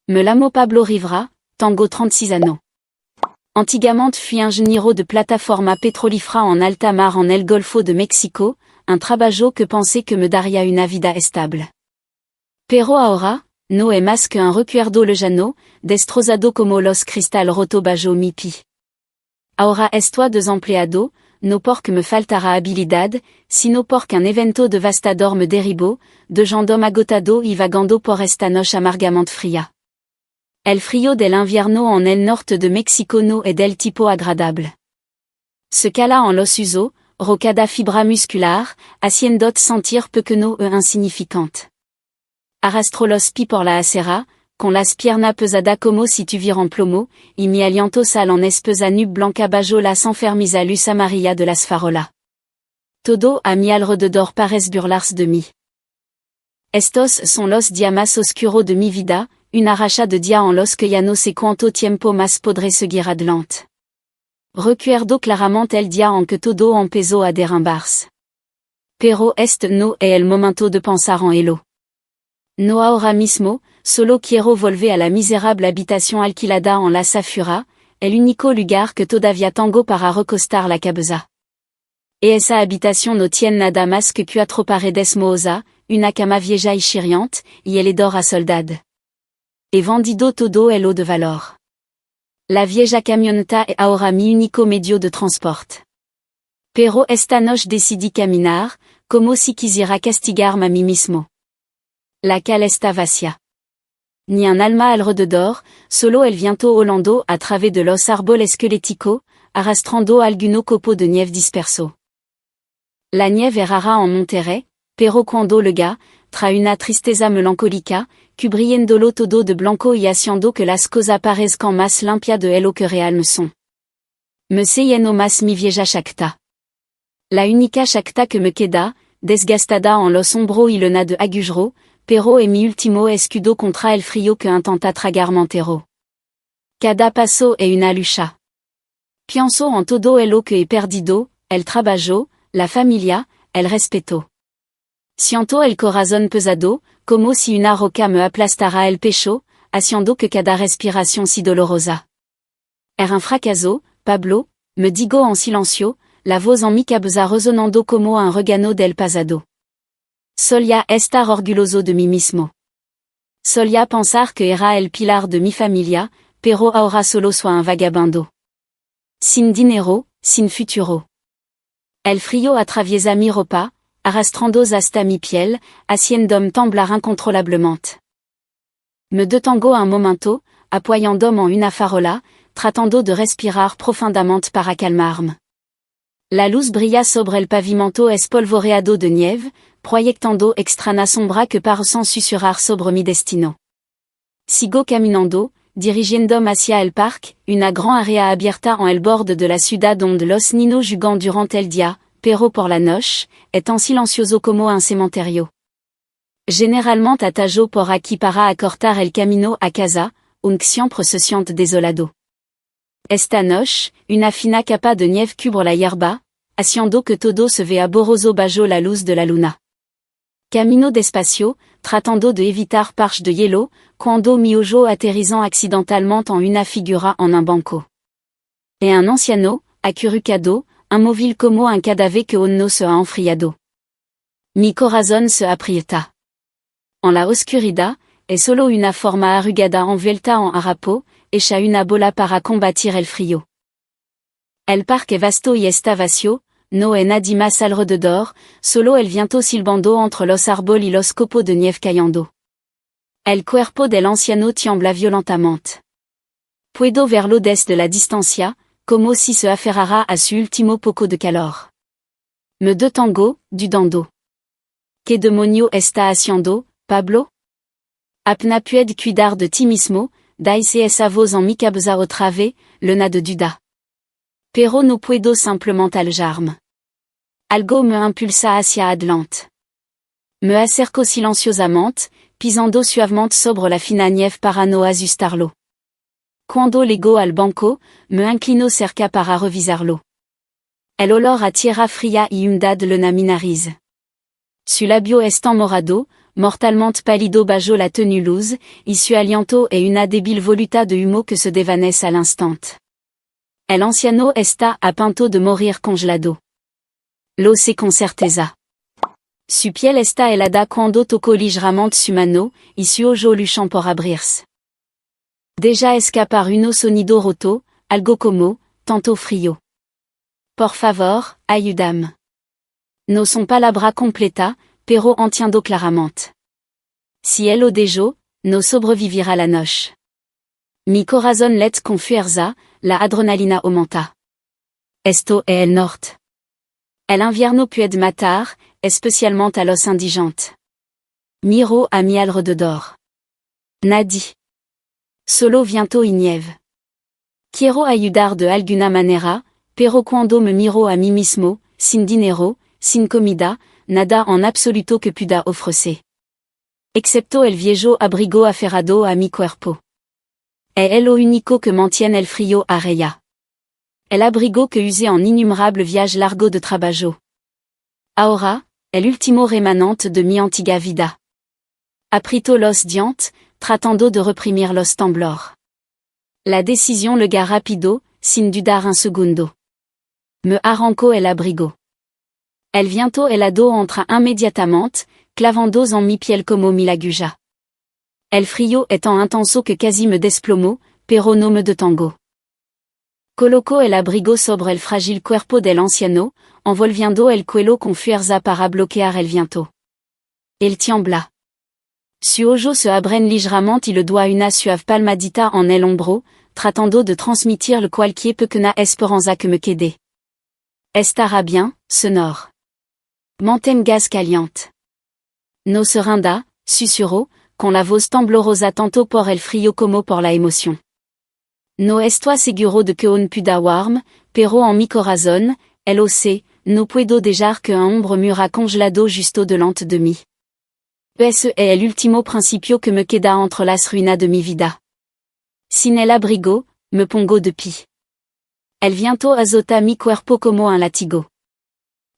Me l'amo Pablo Rivera, Tango 36 anno. Antigamente fui ingeniero de plataforma petrolífera en alta mar en el Golfo de México, un trabajo que pensé que me daría una vida estable. Pero ahora, no es más que un recuerdo lejano, destrozado como los cristal roto bajo mi pie. Ahora estoy desempleado, no porque me faltara habilidad, sino porque un evento devastador me derribó, dejando agotado y vagando por esta noche amargamente fría. El frío del invierno en el norte de México no es del tipo agradable. Ce cala en los uso, rocada fibra muscular, haciendo sentir pequeño e insignificante. Arrastro los pies por la acera, con las piernas pesada como si tuvieran plomo, y mi aliento sal en espesa nube blanca bajo las enfermiza luz amarilla de las farolas. Todo a mi alrededor parece burlarse de mí. Estos son los días más oscuros de mi vida, una racha de dia en los que ya no sé cuánto tiempo más podré seguir adelante. Recuerdo claramente el día en que todo empezó a derrumbarse. Pero este no es el momento de pensar en ello. No ahora mismo, solo quiero volver a la miserable habitación alquilada en la Safura, el único lugar que todavía tengo para recostar la cabeza. Y esa habitación no tiene nada más que 4 paredes mohosas, una cama vieja y chirriante, y el hedor a soldad. He vendido todo el de valor. La vieja camioneta es ahora mi único medio de transporte. Pero esta noche decidí caminar, como si quisiera castigarme a mí mismo. La calle está vacía. Ni un alma alrededor, solo el viento volando a través de los árboles esqueléticos, arrastrando algunos copos de nieve disperso. La nieve es rara en Monterrey, pero cuando llega, trae una tristeza melancólica, cubriéndolo todo de blanco y haciendo que las cosas parezcan más limpias de lo que real no son. Me sé lleno más mi vieja chacta. La única chacta que me queda, desgastada en los hombros y llena de agujero, pero es mi último escudo contra el frío que intenta tragarme entero. Cada paso es una lucha. Pienso en todo lo que he perdido, el trabajo, la familia, el respeto. Siento el corazón pesado, como si una roca me aplastara el pecho, haciendo que cada respiración si dolorosa. Un fracaso, Pablo, me digo en silencio, la voz en mi cabeza resonando como un regano del pasado. Solía estar orgulloso de mí mismo. Solía pensar que era el pilar de mi familia, pero ahora solo soy un vagabundo. Sin dinero, sin futuro. El frío atraviesa mi ropa, arrastrando hasta mi piel, haciéndome temblar incontrolablemente. Me detengo un momento, apoyándome en una farola, tratando de respirar profundamente para calmarme. La luz brilla sobre el pavimento espolvoreado de nieve, proyectando extraña sombra que parecen susurrar sobre mi destino. Sigo caminando, dirigiéndome hacia el parque, una gran área abierta en el borde de la ciudad donde los niños jugan durante el día, pero por la noche, es tan silencioso como un cementerio. Generalmente atajo por aquí para acortar el camino a casa, aunque siempre se siente desolado. Esta noche, una fina capa de nieve cubre la hierba, haciendo que todo se vea borroso bajo la luz de la luna. Camino despacio, tratando de evitar parches de hielo, cuando mi ojo aterrizant accidentellement en una figura en un banco. Et un anciano, acurrucado, inmóvil como un cadáver que aún no se ha enfriado. Mi corazón se aprieta. En la oscuridad, es solo una forma arrugada envuelta en harapo, hecha una bola para combatir el frío. El parque es vasto y está vacío, no es nadie más alrededor, solo el viento silbando entre los árboles y los copos de nieve cayendo. El cuerpo del anciano tiembla violentamente. Puedo verlo desde la distancia, como si se aferrara a su último poco de calor. Me detengo, dudando. ¿Qué demonio está haciendo, Pablo? Apenas puedo cuidar de ti mismo, dice esa voz en mi cabeza otra vez, llena de duda. Pero no puedo simplemente alejarme. Algo me impulsa hacia adelante. Me acerco silenciosamente, pisando suavemente sobre la fina nieve para no asustarlo. Cuando llego al banco, me inclino cerca para revisarlo. El olor a tierra fría y humedad llena mi nariz. Su labio está morado, mortalement palido bajo la tenue loose, issue aliento et una débile voluta de humo que se devanesse à l'instant. El anciano está a punto de morir congelado. Lo se con certeza. Su piel está helada cuando toco ligeramente su mano, y su ojo luchant por abrirse. Deja escapar uno sonido roto, algo como, tanto frío. Por favor, ayúdame. No son palabra completa, pero entiendo claramente. Si el odejo, no sobrevivirá la noche. Mi corazón late con fuerza, la adrenalina aumenta. Esto es el norte. El invierno puede matar, especialmente a los indigentes. Miro a mi alrededor. Nadie. Solo viento y nieve. Quiero ayudar de alguna manera, pero cuando me miro a mí mismo, sin dinero, sin comida, nada en absoluto que pueda ofrecer. Excepto el viejo abrigo aferrado a mi cuerpo. Es lo único que mantiene el frío a raya. El abrigo que usé en innombrables viajes largos de trabajo. Ahora, el último remanente de mi antigua vida. Aprieto los dientes, tratando de reprimir los temblores. La décision le ga rapido, sin dudar un segundo. Me arranco el abrigo. El viento helado entra inmediatamente, clavando en mi piel como mi laguja. El frío es tan intenso que casi me desplomo, pero no me detengo. Coloco el abrigo sobre el frágil cuerpo del anciano, envolviendo el cuello con fuerza para bloquear el viento. Il tiembla. Su ojo se abren ligeramente y le doigt una suave palmadita en el hombro, tratando de transmitir cualquier pequeña esperanza que me quede. Estará bien, sonore. Mantém gaz caliente. No se rinda, susurró, con la voz temblorosa tanto por el frío como por la emoción. No estoy seguro de que on pueda warm, pero en mi corazón, lo sé, no puedo dejar que un hombre muera congelado justo delante de mí. Ese es el último principio que me queda entre las ruinas de mi vida. Sin el abrigo, me pongo de pie. El viento azota mi cuerpo como un látigo.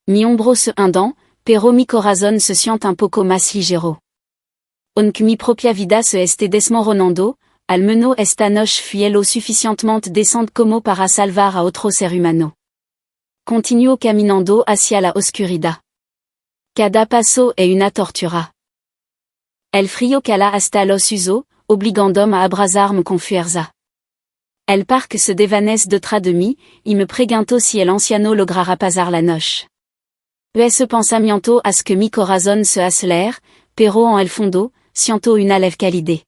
Mi hombro se hunde, pero mi corazón se siente un poco más ligero. Aunque mi propia vida se esté desmoronando, al menos esta noche fui lo suficientemente decente como para salvar a otro ser humano. Continuo caminando hacia la oscuridad. Cada paso es una tortura. El frío cala hasta los huesos, obligándome a abrazarme con fuerza. El parque se dévanece detrás de mí, y me pregunto si el anciano logrará pasar la noche. Ese pensamiento hace que mi corazón se acelere, pero en el fondo, siento una leve calidez.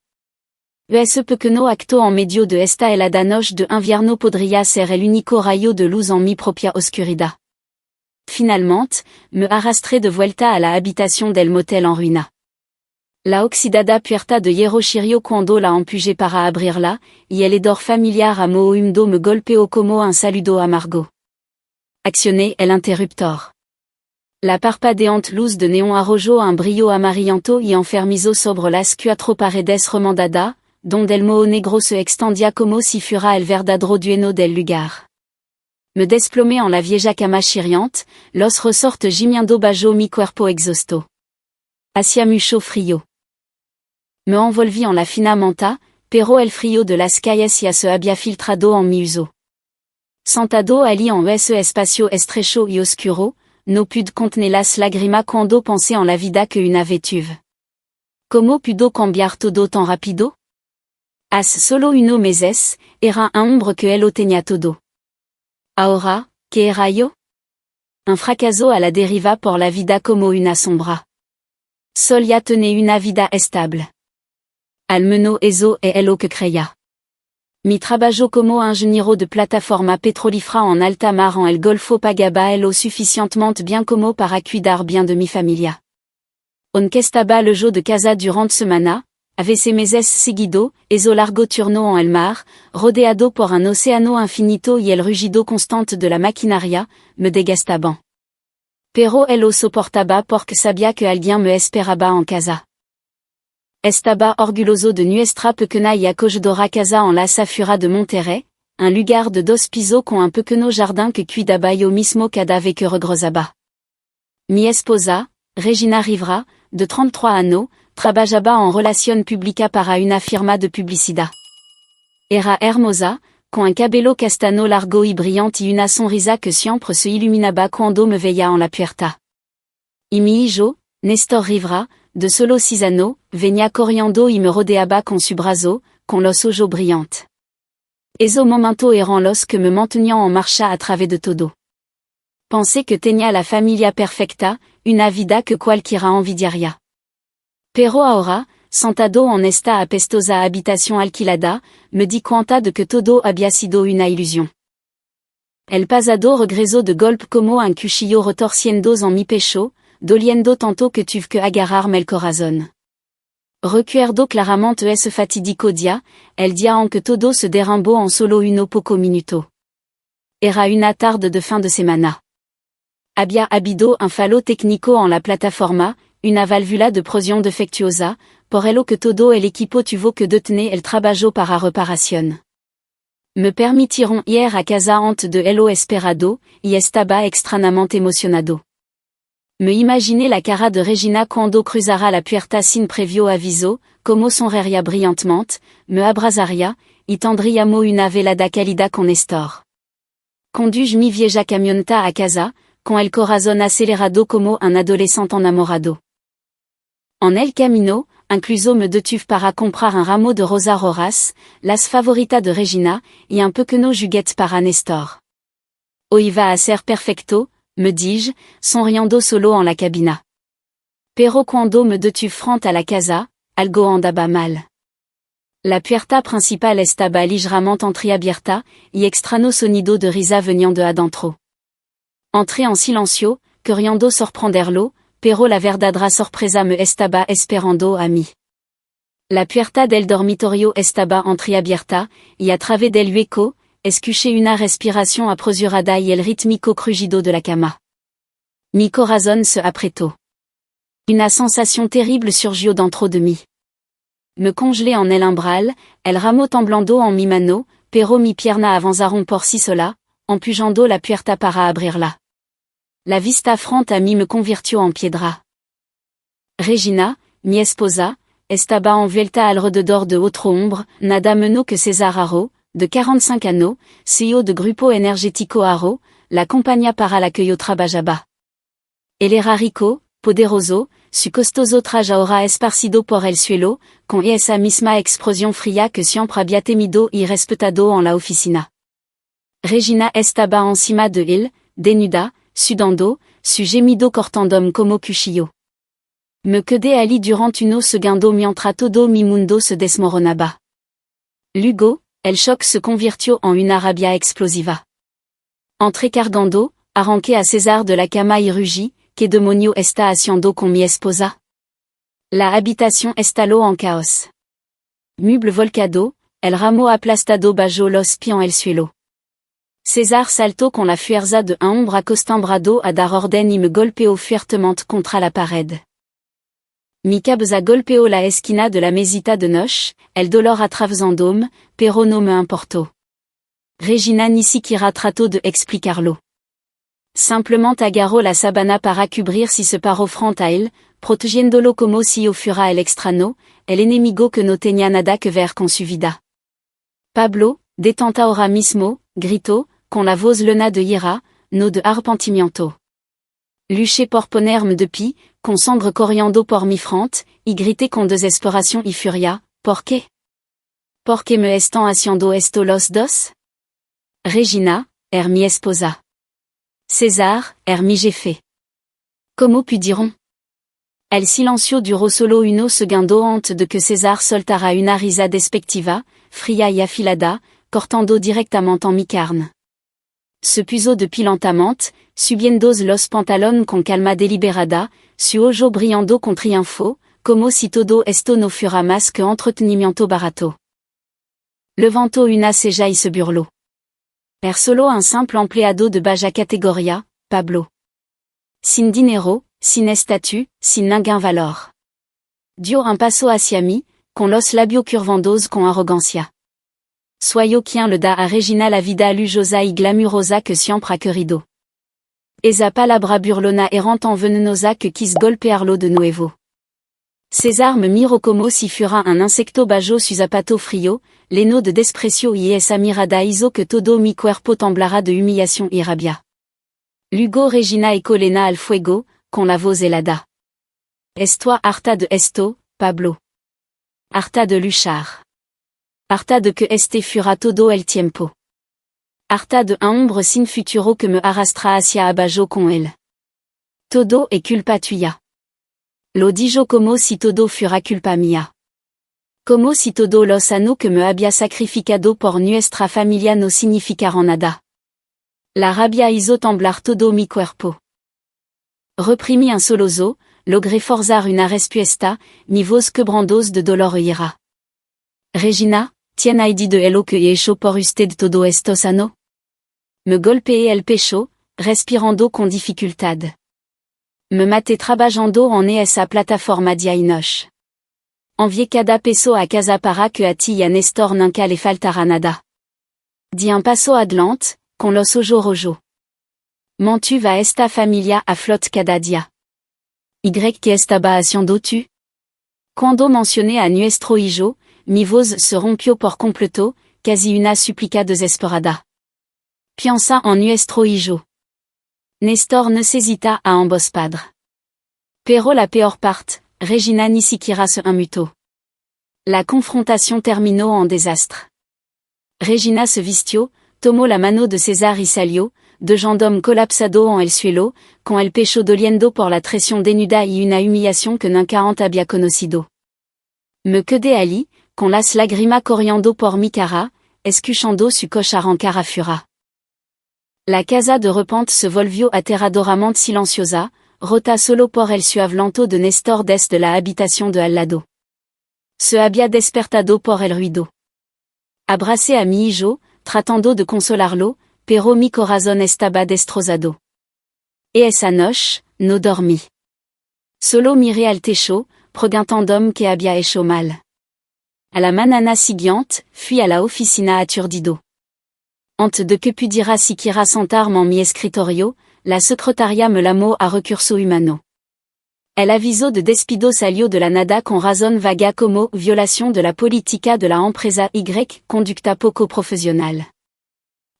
Ese pequeño acto en medio de esta helada noche de invierno podría ser el único rayo de luz en mi propia oscuridad. Finalmente, me arrastré de vuelta a la habitación del motel en ruina. La oxidada puerta de Hiroshiro cuando la empujé para abrirla, y el hedor familiar a moho húmedo me golpeó como un saludo amargo. Accioné el interruptor. La parpadeante luz de néon arrojó un brillo amarillento y enfermizo sobre las cuatro paredes remandada, donde el moho negro se extendía como si fuera el verdadero dueño del lugar. Me desplomé en la vieja cama chirriante, los resortes gimiendo bajo mi cuerpo exhausto. Hacía mucho frío. Me envolví en la fina manta, pero el frío de las calles ya se había filtrado en mi uso. Sentado allí en ese espacio estrecho y oscuro, no pude contener las lágrimas cuando pensé en la vida que una vez tuve. ¿Cómo pudo cambiar todo tan rápido? Hace solo unos meses, era un hombre que él lo tenía todo. Ahora, ¿qué era yo? Un fracaso a la deriva por la vida como una sombra. Solía tener una vida estable. Al menos eso es lo que creía. Mi trabajo como ingeniero de plataforma petrolífera en alta mar en el Golfo pagaba lo suficientemente bien como para cuidar bien de mi familia. Aunque estaba lejos de casa durante semana, a veces meses seguido, eso largo turno en el mar, rodeado por un océano infinito y el rugido constante de la maquinaria, me desgastaban. Pero él lo soportaba porque sabía que alguien me esperaba en casa. Estaba orgulloso de nuestra pequeña y acogedora casa en la Safura de Monterrey, un lugar de 2 pisos con un pequeño jardín que cuidaba yo mismo cada vez que regresaba. Mi esposa, Regina Rivera, de 33 años, trabajaba en relación pública para una firma de publicidad. Era hermosa, con un cabello castano largo y brillante y una sonrisa que siempre se iluminaba cuando me veía en la puerta. Y mi hijo, Néstor Rivera, de solo 6 años, venía corriendo y me rodeaba con su brazo, con los ojos brillantes. Esos momentos eran los que me mantenían en marcha a través de todo. Pensé que tenía la familia perfecta, una vida que cualquiera envidiaría. Pero ahora, sentado en esta apestosa habitación alquilada, me di cuenta de que todo había sido una ilusión. El pasado regresó de golpe como un cuchillo retorciéndose en mi pecho, doliendo tanto que tuve que agarrarme el corazón. Recuerdo claramente ese fatídico día, el día en que todo se derrumbó en solo uno poco minuto. Era una tarde de fin de semana. Había habido un fallo técnico en la plataforma, una válvula de presión defectuosa, por ello que todo el equipo tuvo que detener el trabajo para reparación. Me permitieron ir a casa antes de lo esperado, y estaba extrañamente emocionado. Me imaginé la cara de Regina cuando cruzara la puerta sin previo aviso, como sonreiría brillantemente, me abrazaría, y tendríamos una velada cálida con Néstor. Conduje mi vieja camioneta a casa, con el corazón acelerado como un adolescente enamorado. En el camino, incluso me detuve para comprar un ramo de rosa roras, las favoritas de Regina, y un pequeño juguete para Néstor. Hoy va a ser perfecto, me dis-je, sonriendo solo en la cabina. Pero cuando me detuve frente a la casa, algo andaba mal. La puerta principal estaba ligeramente entreabierta, y extraño sonido de risa venían de adentro. Entré en silencio, queriendo sorprenderlo, pero la verdadera sorpresa me estaba esperando a mí. La puerta del dormitorio estaba entreabierta, y a través del hueco, escuché una respiración apresurada y el rítmico crujido de la cama. Mi corazón se apretó. Una sensación terrible surgió dentro de mí. Me congelé en el umbral, el ramo temblando en mi mano, pero mi pierna avanzaron por sí sola, empujando la puerta para abrirla. La vista frente a mí me convirtió en piedra. Regina, mi esposa, estaba envuelta alrededor de otro hombre, nada menos que César Haro, de 45 años, CEO de Grupo Energético Haro, la compañía para la que yo trabajaba. Él era rico, poderoso, su costoso traje ahora esparcido por el suelo, con esa misma expresión fría que siempre había temido y respetado en la oficina. Regina estaba encima de él, desnuda, sudando, su gemido cortándome como cuchillo. Me quedé allí durant unos segundos mientras todo mi mundo se desmoronaba. Luego, el shock se convirtió en una rabia explosiva. Entré cargando, arranqué a César de la cama y rugí, ¿qué demonio está haciendo con mi esposa? La habitación estalló en caos. Mueble volcado, el ramo aplastado bajo los pies en el suelo. César saltó con la fuerza de un hombre acostumbrado a dar orden y me golpeó fuertemente contra la pared. Mi cabeza golpeó la esquina de la mesita de noche, el dolor atravesandome, pero no me importó. Regina ni siquiera trató de explicarlo. Simplement agarró la sabana para cubrir si se paró frente a él, protegiéndolo como si yo fuera el extraño, el enemigo que no tenía nada que ver con su vida. Pablo, detente ahora mismo, gritó, con la voz llena de ira, no de arrepentimiento. Luché por ponerme de pie, con sangre corriendo por mi frente, y grité con desesperación y furia, ¿por qué? ¿Por qué me están haciendo esto los dos? Regina, mi esposa. César, mi jefe. ¿Cómo pudieron? El silencio duró solo unos segundos antes de que César soltara una risa despectiva, fría y afilada, cortando directamente en mi carne. Se puso de pie lentamente, subiendo los pantalones con calma deliberada, su ojo brillando con triunfo, como si todo esto no fuera más que entretenimiento barato. Levantó una ceja y se burló. Era solo un simple empleado de baja categoría, Pablo. Sin dinero, sin estatus, sin ningún valor. Dio un paso hacia mí, con los labios curvandos con arrogancia. Soy quien le da a Regina la vida lujosa y glamurosa que siempre ha querido. Esa palabra burlona era tan venenosa que quis golpearlo de nuevo. César me miro como si fura un insecto bajo sus zapato frio, leno de desprecio y esa mirada hizo que todo mi cuerpo temblara de humillación y rabia. Luego Regina y colena al fuego, con la voz helada. Estoy harta de esto, Pablo. Harta de luchar. Harta de que este fura todo el tiempo. Harta de un hombre sin futuro que me arrastra hacia abajo con él. Todo es culpa tuya. Lo dijo como si todo fuera culpa mía. Como si todo lo sano que me había sacrificado por nuestra familia no significara nada. La rabia hizo temblar todo mi cuerpo. Reprimí un solozo, logré forzar una respuesta, mi voz quebrantos de dolor e ira. Regina, ¿tien hay de elo que he hecho por usted todo esto sano? Me golpeé el pecho, respirando con dificultad. Me maté trabajando en esa plataforma dia inosh. Envié cada peso a casa para que a ti y a Néstor nunca le faltara nada. Di un paso adelante, con los ojo rojo. Montu va esta familia a flot cada día. Y que estaba haciendo tú? Cuando mencioné a nuestro hijo, mi voz se rompió por completo, casi una súplica desesperada. Piensa en nuestro hijo. Néstor necesita a ambos padres. Pero la peor parte, Regina ni siquiera se inmutó. La confrontación terminó en desastre. Regina se vistió, tomó la mano de César y salió, de gendarme colapsado en el suelo, con el pecho doliendo por la traición desnuda y una humillación que nunca antes había conocido. Me quedé allí, con las lágrimas corriendo por mi cara, escuchando su coche arrancar a fura. La casa de repente se volvió aterradoramente silenciosa, rota solo por el suave de Néstor desde la habitación de al lado. Se había despertado por el ruido. Abracé a mi hijo, tratando de consolarlo, pero mi corazón estaba destrozado. E esa noche, no dormí. Solo miré al techo, preguntando que había hecho mal. A la mañana siguiente, fui a la oficina aturdido. Antes de que pudiera siquiera sentarme en mi escritorio, la secretaria me llamó a recurso humano. El aviso de despido salió de la nada con razón vaga como violación de la política de la empresa Y, conducta poco profesional.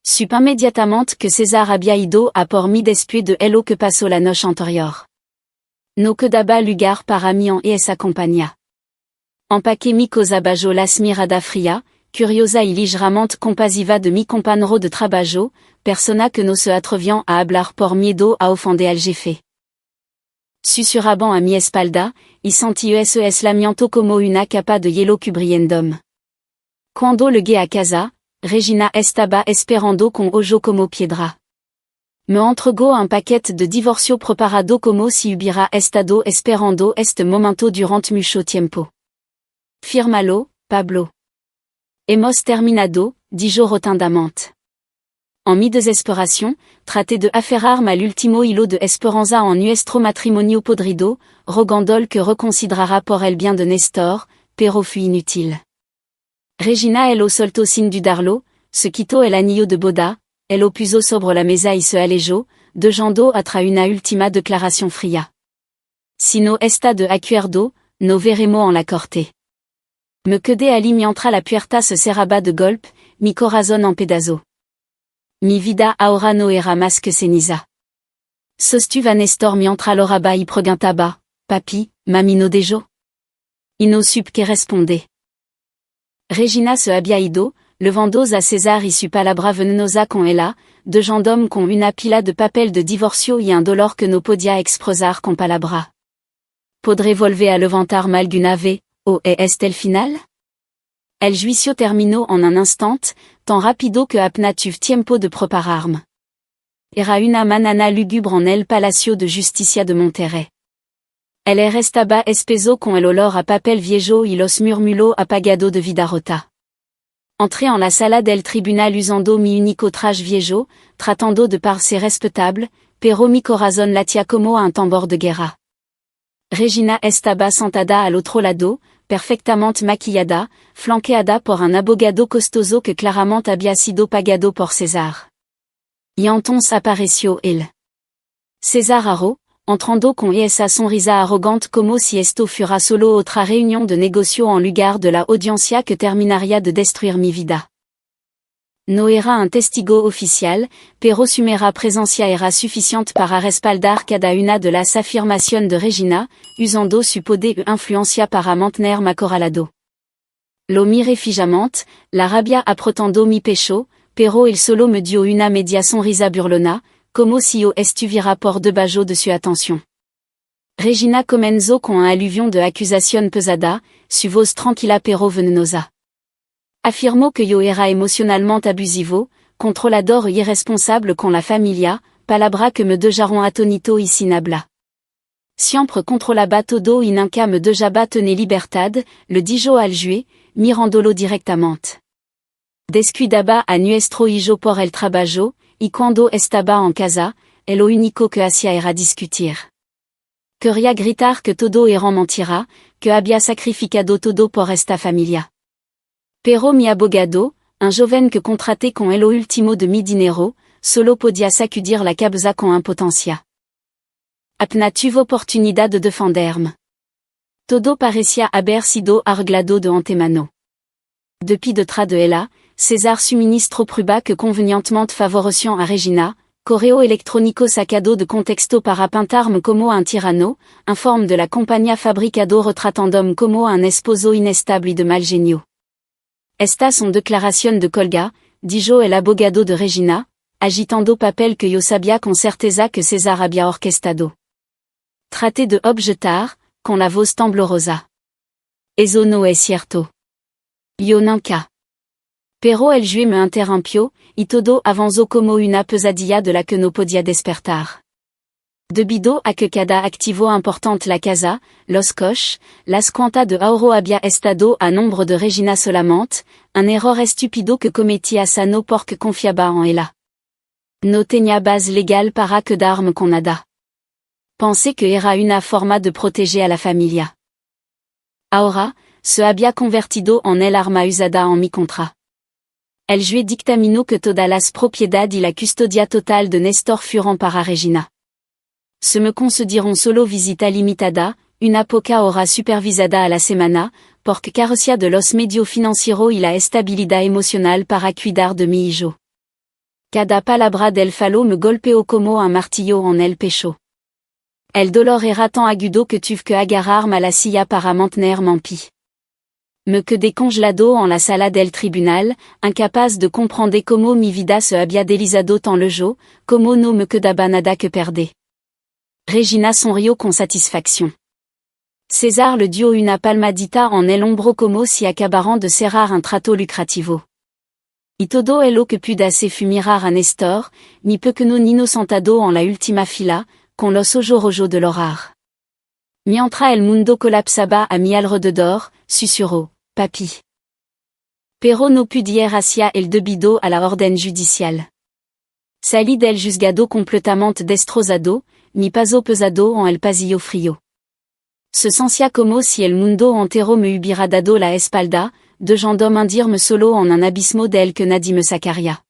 Supe inmediatamente que César había ido a por mí después de lo que pasó la noche anterior. No quedaba lugar para mí en esa compañía. Empaqué mi cosa bajo las mirada fría, curiosa y ligeramente compasiva de mi compañero de trabajo, persona que no se atrevió a hablar por miedo a ofender al jefe. Susurrando a mi espalda, y sentí ese aislamiento como una capa de hielo cubriéndome. Cuando llegué a casa, Regina estaba esperando con ojo como piedra. Me entregó un paquete de divorcio preparado como si hubiera estado esperando este momento durante mucho tiempo. Fírmalo, Pablo. Hemos terminado, dijo rotundamente. En mi desesperación, traté de aferrarme al último hilo de esperanza en nuestro matrimonio podrido, rogando que reconsiderara por el bien de Néstor, pero fue inútil. Regina lo soltó sin dudarlo, se quitó el anillo de boda, lo puso sobre la mesa y se alejó, dejando atrás una última declaración fría. Si no está de acuerdo, no veremos en la corte. Me quedé allí mientras la puerta se cerraba de golpe, mi corazón en pedazos. Mi vida ahora no era más que ceniza. Sostuve a Néstor mientras l'oraba y preguntaba, papi, mami no dejó? Y no supe que responde. Regina se había ido, levando a César y su palabra venenosa con ella, dejándome con una pila de papel de divorcio y un dolor que no podía expresar con palabra. ¿Podré volver a levantarme alguna vez, o es el final? El juicio terminó en un instant, tan rápido que apenas tuve tiempo de prepararme. Era una mañana lúgubre en el Palacio de Justicia de Monterrey. El aire estaba espeso con el olor a papel viejo y los murmullos apagados de vida rota. Entré en la sala del tribunal usando mi único traje viejo, tratando de parecer respetable, pero mi corazón latía como un tambor de guerra. Regina estaba sentada al otro lado, perfectamente maquillada, flanqueada por un abogado costoso que claramente había sido pagado por César. Y entonces apareció él. César Haro, entrando con esa sonrisa arrogante como si esto fuera solo otra reunión de negocio en lugar de la audiencia que terminaría de destruir mi vida. No era un testigo oficial, pero su mera presencia era suficiente para respaldar cada una de las afirmaciones de Regina, usando su poder e influencia para mantenerme acorralado. Lo miré fijamente, la rabia aprotando mi pecho, pero él solo me dio una media sonrisa burlona, como si yo estuviera por debajo de su atención. Regina comenzó con un aluvión de acusación pesada, su voz tranquila pero venenosa. Afirmó que yo era emocionalmente abusivo, controlador y irresponsable con la familia, palabra que me dejaron atónito y sin habla. Siempre controlaba todo y nunca me dejaba tener libertad, le dijo al juez, mirándolo directamente. Descuidaba a nuestro hijo por el trabajo, y cuando estaba en casa, lo único que hacía era discutir. Quería gritar que todo era mentira, que había sacrificado todo por esta familia. Pero mi abogado, un joven que contraté con el último de mi dinero, solo podía sacudir la cabeza con impotencia. Apenas tuve oportunidad de defenderme. Todo parecía haber sido arreglado de antemano. Depuis detrás de ella, César suministró prueba que convenientemente favorecían a Regina, correo electrónico sacado de contexto para pintarme como un tirano, informe de la compañía fabricado retratándome como un esposo inestable y de mal genio. Estas son declaración de colga, dijo el abogado de Regina, agitando papel que yo sabía con certeza que César había orquestado. Traté de objetar, con la voz temblorosa. Eso no es cierto. Yo nunca. Pero el juez me interrumpió, y todo avanzó como una pesadilla de la que no podía despertar. Debido a que cada activo importante la casa, los coches, las cuentas de ahorro había estado a nombre de Regina solamente, un error estúpido que cometía sano porque confiaba en ella. No tenía base legal para quedarme con nada. Pensé que era una forma de proteger a la familia. Ahora, se había convertido en el arma usada en mi contra. El juez dictaminó que todas las propiedades y la custodia total de Néstor fueron para Regina. Se me concedieron solo visita limitada, una poca hora supervisada a la semana, porque carecía de los medios financieros y la estabilidad emocional para cuidar de mi hijo. Cada palabra del falo me golpeó como un martillo en el pecho. El dolor era tan agudo que tuve que agarrarme a la silla para mantenerme en pie. Me quedé congelado en la sala del tribunal, incapaz de comprender cómo mi vida se había deslizado tan lejos, como no me quedaba nada que perder. Regina sonrió con satisfacción. César le dio una palmadita en el hombro como si acabaran de cerrar un trato lucrativo. Y todo lo que pude hacer fue mirar a Néstor, mi pequeño nino sentado en la última fila, con los ojos rojos de l'horror. Mientras el mundo colapsaba a mi alrededor, susurró, papi. Pero no pude ir hacia el debido a la orden judicial. Salí del juzgado completamente destrozado, mi paso pesado en el pasillo frío. Se sentía como si el mundo entero me hubiera dado la espalda, dejándome hundirme solo en un abismo del que nadie me sacaría.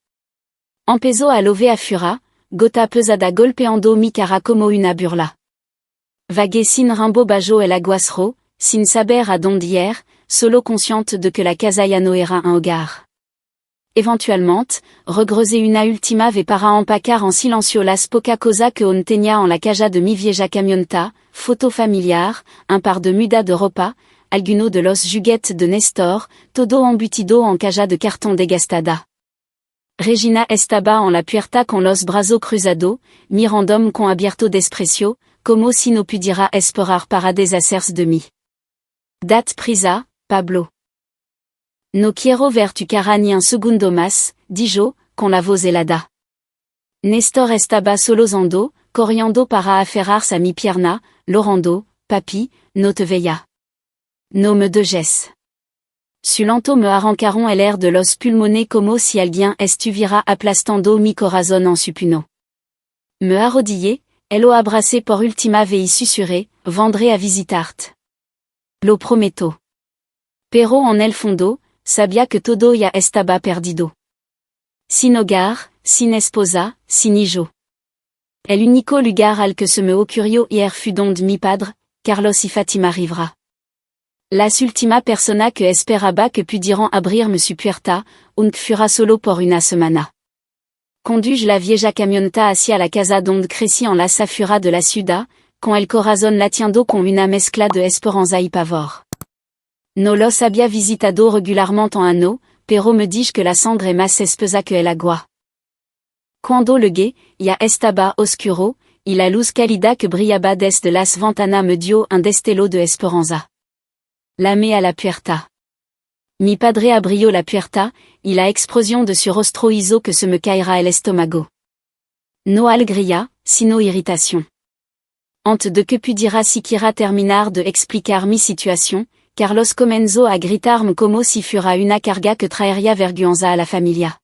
Empezó a llover a fura, gota pesada golpeando mi cara como una burla. Vagué sin rumbo bajo el aguacero, sin saber a dónde ir, solo consciente de que la casa ya no era un hogar. Eventualmente, regresé una última vez para empacar en silencio las poca cosa que on tenía en la caja de mi vieja camioneta, foto familiar, un par de muda de ropa, alguno de los juguetes de Néstor, todo embutido en caja de cartón desgastada. Regina estaba en la puerta con los brazos cruzados, mirándome con abierto desprecio, como si no pudiera esperar para deshacerse de mí. Date prisa, Pablo. No quiero ver tu cara ni un segundo más, dijo, con la voz helada. Néstor estaba solozando, corriendo para aferrarse a mi pierna, llorando, papi, no te veía. No me dejes. Su lento me arrancaron el air de los pulmones como si alguien estuviera aplastando mi corazón en su puño. Me arrodillé, lo abracé por última vez y susurré, vendré a visitarte. Lo prometo. Pero en el fondo, sabía que todo ya estaba perdido. Sin hogar, sin esposa, sin hijo. El único lugar al que se me ocurrió ir fue donde mi padre, Carlos y Fatima Rivera. Las última persona que esperaba que pudieran abrirme su puerta, aunque fuera solo por una semana. Conduis la vieja camioneta hacia la casa donde crecí en la safura de la ciudad, con el corazón latiendo con una mezcla de esperanza y pavor. No los había visitado regularmente en ano, pero me dije que la sangre más espesa que el agua. Cuando llegué, ya estaba oscuro, y la luz cálida que brillaba desde las ventanas me dio un destello de esperanza. Llamé a la puerta. Mi padre abrió la puerta, y la explosión de su rostro hizo que se me caera el estómago. No alegría, sino irritación. Antes de que pudiera siquiera terminar de explicar mi situación, Carlos comenzó a gritarme como si fuera una carga que traería vergüenza a la familia.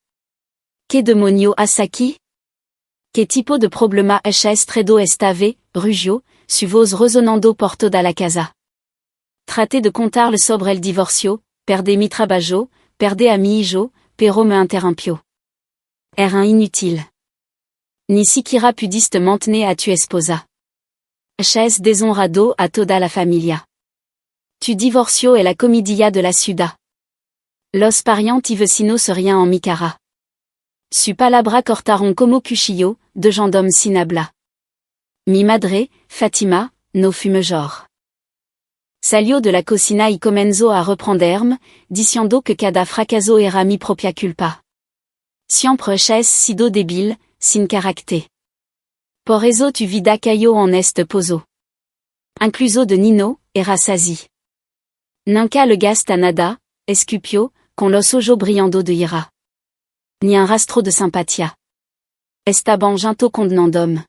¿Qué demonio has aquí? ¿Qué tipo de problema has estredo estave, rugió, su voz resonando por toda la casa? Traté de contarle sobre el divorcio, perdé mi trabajo, perdé a mi hijo, pero me interrumpió. Era inútil. Ni siquiera pudiste mantener a tu esposa. Has deshonrado a toda la familia. Tu divorcio es la comedia de la ciudad. Los parientes y vecinos se ríen en mi cara. Su palabra cortaron como cuchillo, de gendarme sin habla. Mi madre, Fatima, no fut mejor. Salió de la cocina y comenzó a reprenderme, diciendo que cada fracaso era mi propia culpa. Siempre has sido débil, sin carácter. Por eso tu vida cayó en este pozo. Incluso de Nino, era así. Nunca le gasta nada, escupió, con los ojos brillando de ira. Ni un rastro de simpatia. Estaban junto condenandome.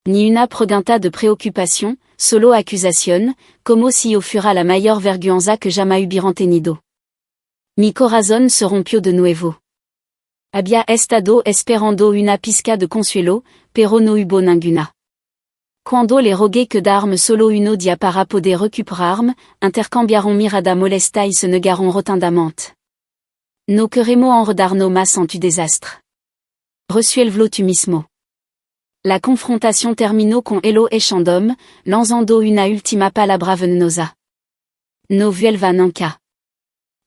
Ni una pregunta de preocupación, solo acusación, como si fuera la mayor vergüenza que jamais hubieran tenido. Mi corazón se rompió de nuevo. Había estado esperando una pizca de consuelo, pero no hubo ninguna. Cuando le rogué que darme solo uno día para poder recuperarme, intercambiaron mirada molesta y se negaron rotundamente. No queremos enredarnos más en tu desastre. Resuélvelo tú mismo. La confrontación terminó con Elo echándome, lanzando una última palabra venenosa. No vuelva nunca.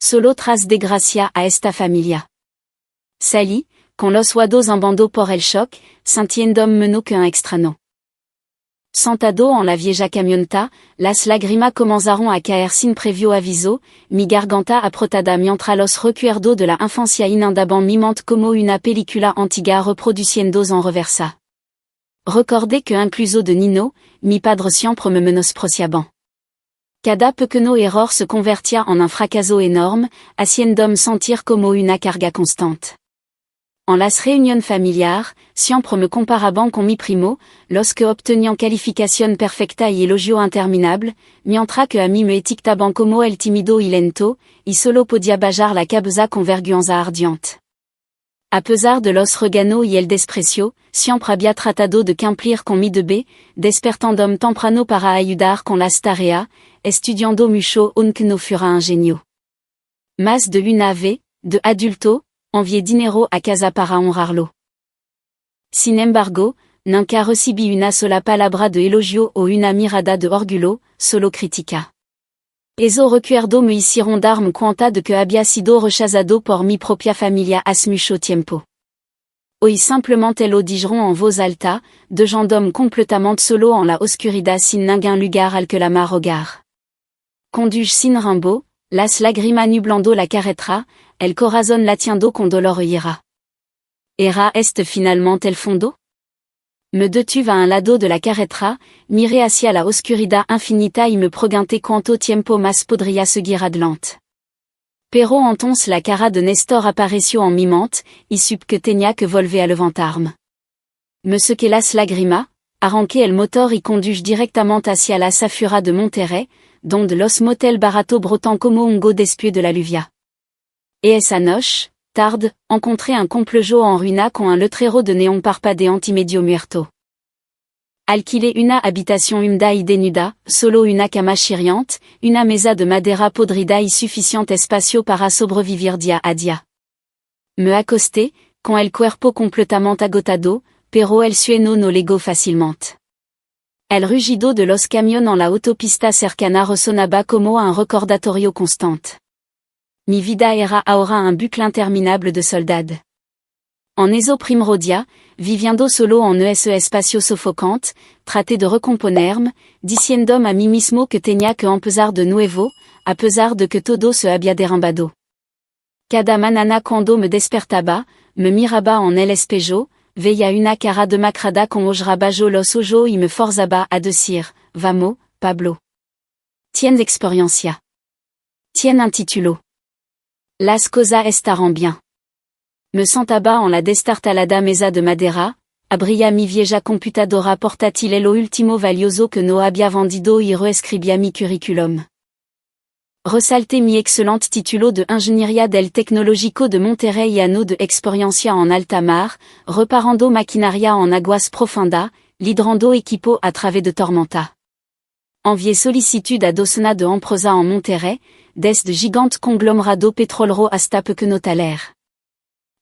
Solo tras desgracia a esta familia. Salí, con los oídos en bando por el shock, sintiéndome menos que un extraño. Sentado en la vieja camioneta, las lágrimas comenzaron a caer sin previo aviso, mi garganta apretada mientras los recuerdos de la infancia inundaban mi mente como una película antigua reproduciéndose en reversa. Recordé que incluso de Nino, mi padre siempre me menospreciaban. Cada pequeño error se convertía en un fracaso enorme, haciéndome sentir como una carga constante. En las reuniones familiares, siempre me comparaban con mi primo, los que obtenían calificación perfecta y elogio interminable, mientras que a mí me etiquetaban como el tímido y lento, y solo podía bajar la cabeza con vergüenza ardiente. A pesar de los regaños y el desprecio, siempre había tratado de cumplir con mi deber, despertándome temprano para ayudar con las tareas, estudiando mucho aunque no fuera un genio. Más de una vez, de adulto, envié dinero a casa para honrarlo. Sin embargo, nunca recibí una sola palabra de elogio o una mirada de orgullo, solo crítica. Esos recuerdos me hicieron darme cuenta de que había sido rechazado por mi propia familia hace mucho tiempo. Hoy simplemente lo dijeron en voz alta, dejándome completamente solo en la oscuridad sin ningún lugar al que llamar hogar. Conduis sin rumbo, las lágrimas nublando la carretera, el corazón latiendo con dolor e ira. ¿Era este finalmente el fondo? Me detuve a un lado de la carretera, miré hacia la oscuridad infinita y me pregunté cuánto tiempo más podría seguir adelante. Pero entonces la cara de Néstor apareció en mi mente, y supe que tenía que volver a levantarme. Me sequé las lágrimas, arranqué el motor y conduis directamente hacia la safura de Monterrey, donde los motel baratos brotan como un go despieux de la lluvia. Et esa noche, tarde, encontré un complejo en ruina con un letrero de néon parpadeante y medio muerto. Alquilé una habitación húmeda y denuda, solo una cama chirriante, una mesa de madera podrida y suficiente espacio para sobrevivir día a día. Me acosté, con el cuerpo completamente agotado, pero el sueno no llegó facilmente. El rugido de los camions en la autopista cercana resonaba como un recordatorio constante. Mi vida era ahora un bucle interminable de soldad. En eso primordia, viviendo solo en ese espacio sofocante, traté de recomponerme, diciéndome a mí mismo que tenía que empezar de nuevo, a pesar de que todo se había derrumbado. Cada mañana cuando me despertaba, me miraba en el espejo, veía una cara demacrada con ojos los ojos y me forzaba a decir, vamos, Pablo. Tienes experiencia. Tienes un título. Las cosas estarán bien. Me sentaba en la destartalada mesa de madera, abría mi vieja computadora portátil e lo último valioso que no había vendido y reescribía mi curriculum. Resalté mi excelente título de Ingeniería del Tecnológico de Monterrey y anno de experiencia en alta mar, reparando maquinaria en aguas profundas, lidrando equipo a través de tormenta. Envié solicitud a docena de empresa en Monterrey, des de gigante conglomerado petrolero hasta pequenotaler.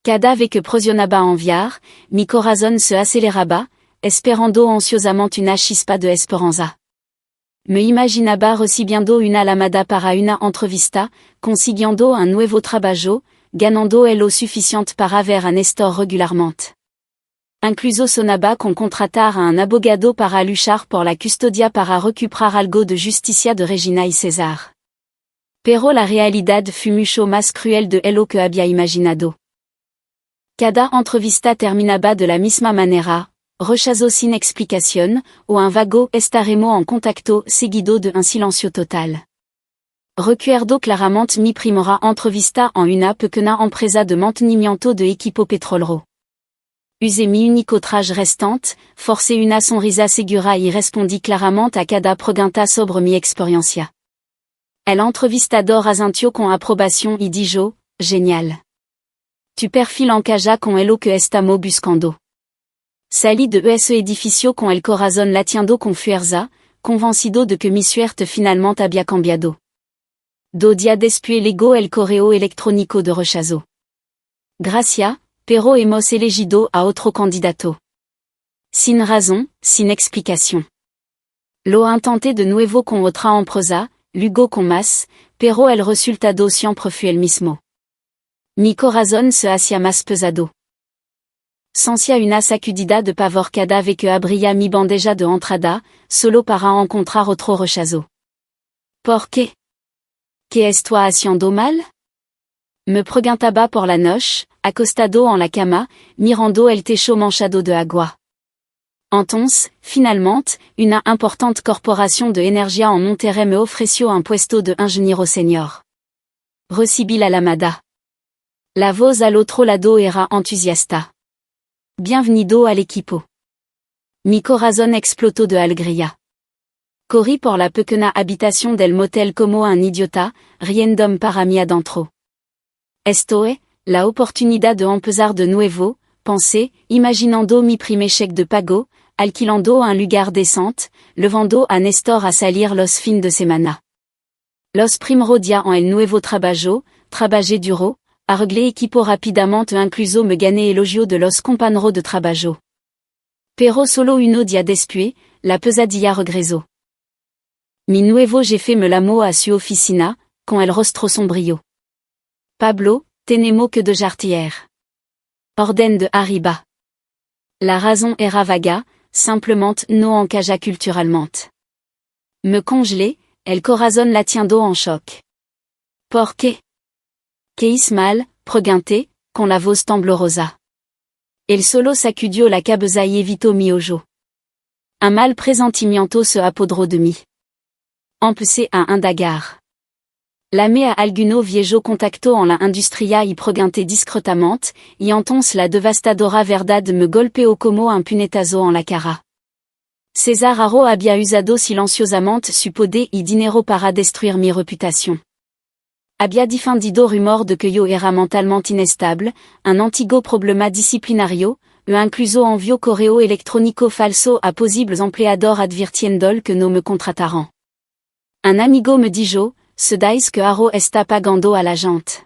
Cada vez que presionaba enviar, mi corazón se aceleraba, esperando ansiosamente una chispa de esperanza. Me imaginaba recibiendo una llamada para una entrevista, consiguiendo un nuevo trabajo, ganando el lo suficiente para ver a Néstor regularmente. Incluso sonaba con contratar a un abogado para luchar por la custodia para recuperar algo de justicia de Regina y César. Pero la realidad fue mucho más cruel de lo que había imaginado. Cada entrevista terminaba de la misma manera, rechazo sin explicación, o un vago estaremos en contacto seguido de un silencio total. Recuerdo claramente mi primera entrevista en una pequeña empresa de mantenimiento de equipo petrolero. Usé mi único traje restante, forcé una sonrisa segura y respondí claramente a cada pregunta sobre mi experiencia. El entrevistador asintió con aprobación y dijo, genial. Tu perfil encaja con lo que estamos buscando. Salí de ese edificio con el corazón latiendo con fuerza, convencido de que mi suerte finalmente había cambiado. 2 días después llegó el correo electrónico de rechazo. Gracias, pero hemos elegido a otro candidato. Sin razón, sin explicación. Lo intenté de nuevo con otra empresa, luego con más, pero el resultado siempre fue el mismo. Mi corazón se hacía más pesado. Sentía una sacudida de pavor cada vez que abría mi bandeja de entrada, solo para encontrar otro rechazo. ¿Por qué? ¿Qué estoy haciendo mal? Me preguntaba por la noche, acostado en la cama, mirando el techo manchado de agua. Entonces, finalmente, una importante corporación de energía en Monterrey me ofreció un puesto de ingeniero senior. Recibí la llamada. La voz al otro lado era entusiasta. Bienvenido al equipo. Mi corazón explotó de alegría. Corrí por la pequeña habitación del motel como un idiota, riéndome para mí adentro. Esto es, la oportunidad de empezar de nuevo, pensé, imaginando mi primer cheque de pago, alquilando un lugar decente, levando a Néstor a salir los fines de semana. Los primeros días en el nuevo trabajo, trabajé duro, arreglé equipo rapidamente incluso me gané elogio de los compañeros de trabajo. Pero solo uno día después, la pesadilla regresó. Mi nuevo jefe me llamó a su oficina, con el rostro sombrío. Pablo, tenemos que dejartir. Orden de arriba. La razón era vaga, simplement no encaja culturalmente. Me congelé, el corazón latiendo en shock. ¿Por qué? ¿Qué hice mal? Pregunté, con la voz temblorosa. El solo sacudió la cabeza y evitó mi ojo. Un mal presentimiento se apoderó de mí. Empecé a indagar. Llamé a alguno viejo contacto en la industria y pregunté discretamente, y entonces la devastadora verdad me golpeó como un puñetazo en la cara. César Haro había usado silenciosamente su poder y dinero para destruir mi reputación. Había difundido rumor de que yo era mentalmente inestable, un antiguo problema disciplinario, e incluso envió correo electrónico falso a posibles empleadores advirtiendo que no me contrataran. Un amigo me dijo, se dice que Haro está pagando a la gente.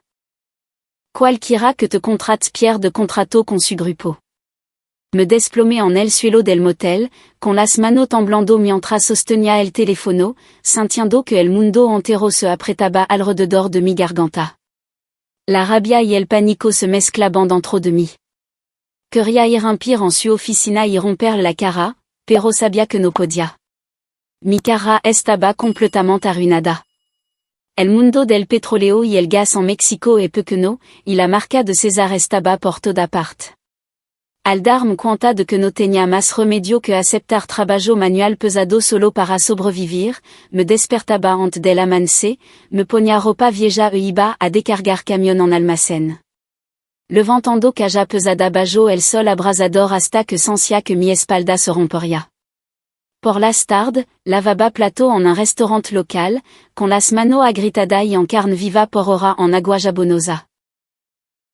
Cualquiera que te contrate pierde contrato con su grupo. Me desplomé en el suelo del motel, con las manos temblando mientras sostenía el teléfono, sintiendo que el mundo entero se apretaba alrededor de mi garganta. La rabia y el pánico se mezclaban dentro de mí. Quería irrumpir en su oficina y romper la cara, pero sabía que no podía. Mi cara estaba completamente arruinada. El mundo del petróleo y el gas en México es pequeño, y la marca de César estaba por toda parte. Al darme cuenta de que no tenía más remedio que aceptar trabajo manual pesado solo para sobrevivir, me despertaba antes del amanecer, me ponía ropa vieja e iba a descargar camión en almacén. Levantando caja pesada bajo el sol abrasador hasta que sentía que mi espalda se rompería. Por las tardes, lavaba plato en un restaurant local, con las manos agritadas y en carne viva por hora en agua jabonosa.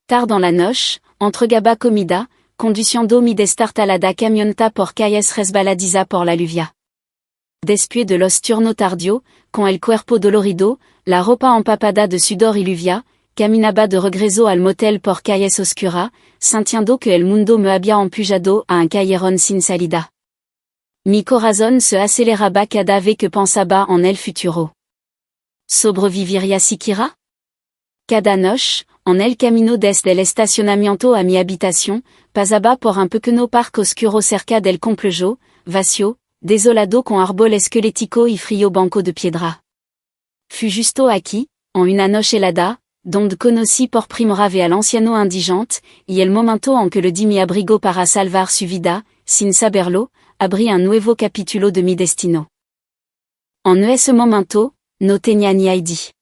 Tard dans la noche, entregaba comida, conduciendo mi destartalada camioneta por calles resbaladiza por la lluvia. Después de los turnos tardíos, con el cuerpo dolorido, la ropa empapada de sudor y lluvia, caminaba de regreso al motel por calles oscuras, sintiendo que el mundo me había empujado a un callejón sin salida. Mi corazón se aceleraba cada vez que pensaba en el futuro. ¿Sobreviviría siquiera? Cada noche, en el camino desde el estacionamiento a mi habitación, pasaba por un pequeño parque oscuro cerca del complejo, vacío, desolado con árbol esquelético y frío banco de piedra. Fui justo aquí, en una noche helada, donde conocí por primera vez al anciano indigente, y el momento en que le di mi abrigo para salvar su vida, sin saberlo, abrí un nuevo capítulo de mi destino. En ese momento, no tenía ni idea.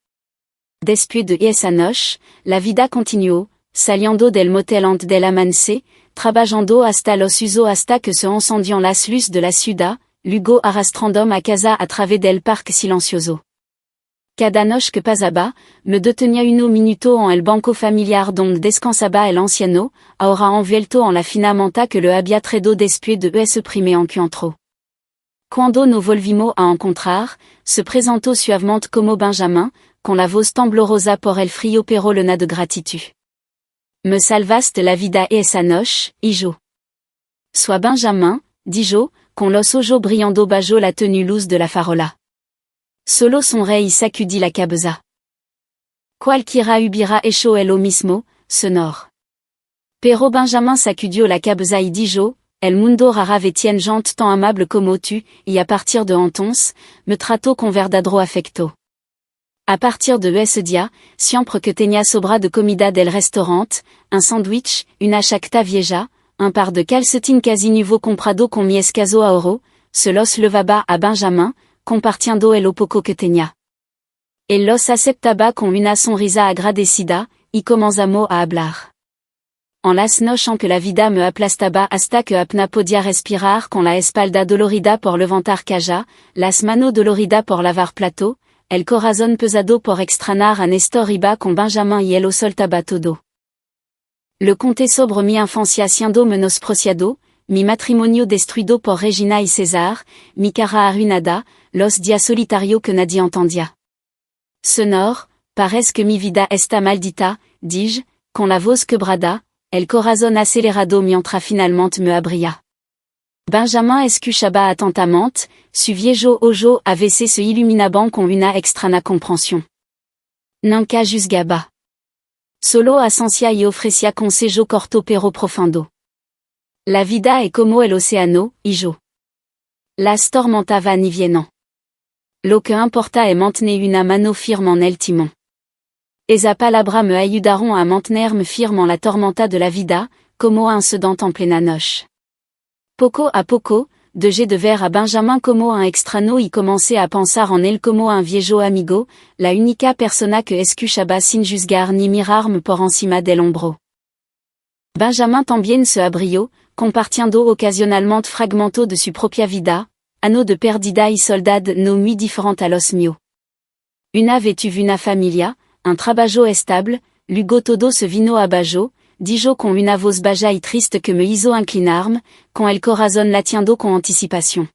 Después de esa noche, la vida continuó, saliendo del motel antes del amanecer, trabajando hasta los usos hasta que se encendió las luces de la ciudad, luego arrastrándome a casa a través del parque silencioso. Cada noche que pasaba, me detenía unos minutos en el banco familiar donde descansaba el anciano, ahora envuelto en la fina manta que le había traído después de ese primer encuentro. Cuando nos volvimos a encontrar, se presentó suavemente como Benjamin, con la voz temblorosa por el frío pero llena de gratitud. Me salvaste la vida esa noche, hijo. Sois Benjamin, dijo, con los ojos brillando bajo la tenue luz de la farola. Solo sonreí y sacudí la cabeza. Cualquiera hubiera hecho lo mismo, señor. Pero Benjamin sacudió la cabeza y dijo, el mundo rara vez tiene gente tan amable como tú, y a partir de entonces, me trató con verdadero afecto. A partir de ese día, siempre que tenía sobra de comida del restaurant, un sándwich, una chacta vieja, un par de calcetín casi nuevo comprado con mi escaso ahorro, se los levaba a Benjamin, compartiendo el poco que tenía. Él los aceptaba con una sonrisa agradecida, y comenzamos a hablar. En las noches en que la vida me aplastaba hasta que apenas podía respirar con la espalda dolorida por levantar caja, las manos dolorida por lavar plato, el corazón pesado por extrañar a Néstor iba con Benjamin y él lo soltaba todo. Le conté sobre mi infancia siendo menospreciado, mi matrimonio destruido por Regina y César, mi cara arruinada, los días solitarios que nadie entendía. Señor, parece que mi vida está maldita, dije, con la voz quebrada, el corazón acelerado mientras finalmente me abría. Benjamin escuchaba atentamente, su viejo ojo a veces se iluminaban con una extraña comprensión. Nunca juzgaba. Solo asensía y ofrecía consejo corto pero profundo. La vida es como el océano, hijo. Las tormentas van y vienen. Lo que importa es mantener una mano firme en el timón. Esa palabra me ayudaron a mantenerme firme en la tormenta de la vida, como un sedant en plena noche. Poco a poco, dejé de ver a Benjamin como un extraño y comencé a pensar en él como un viejo amigo, la única persona que escuchaba sin juzgar ni mirarme por encima del hombro. Benjamin también se abrió, compartiendo ocasionalmente fragmentos de su propia vida, años de perdida y soledad no muy diferentes a los míos. Una vez tuve una familia, un trabajo estable, luego todo se vino abajo, dijo con una voz baja y triste que me hizo inclinarme, con el corazón latiendo con anticipación.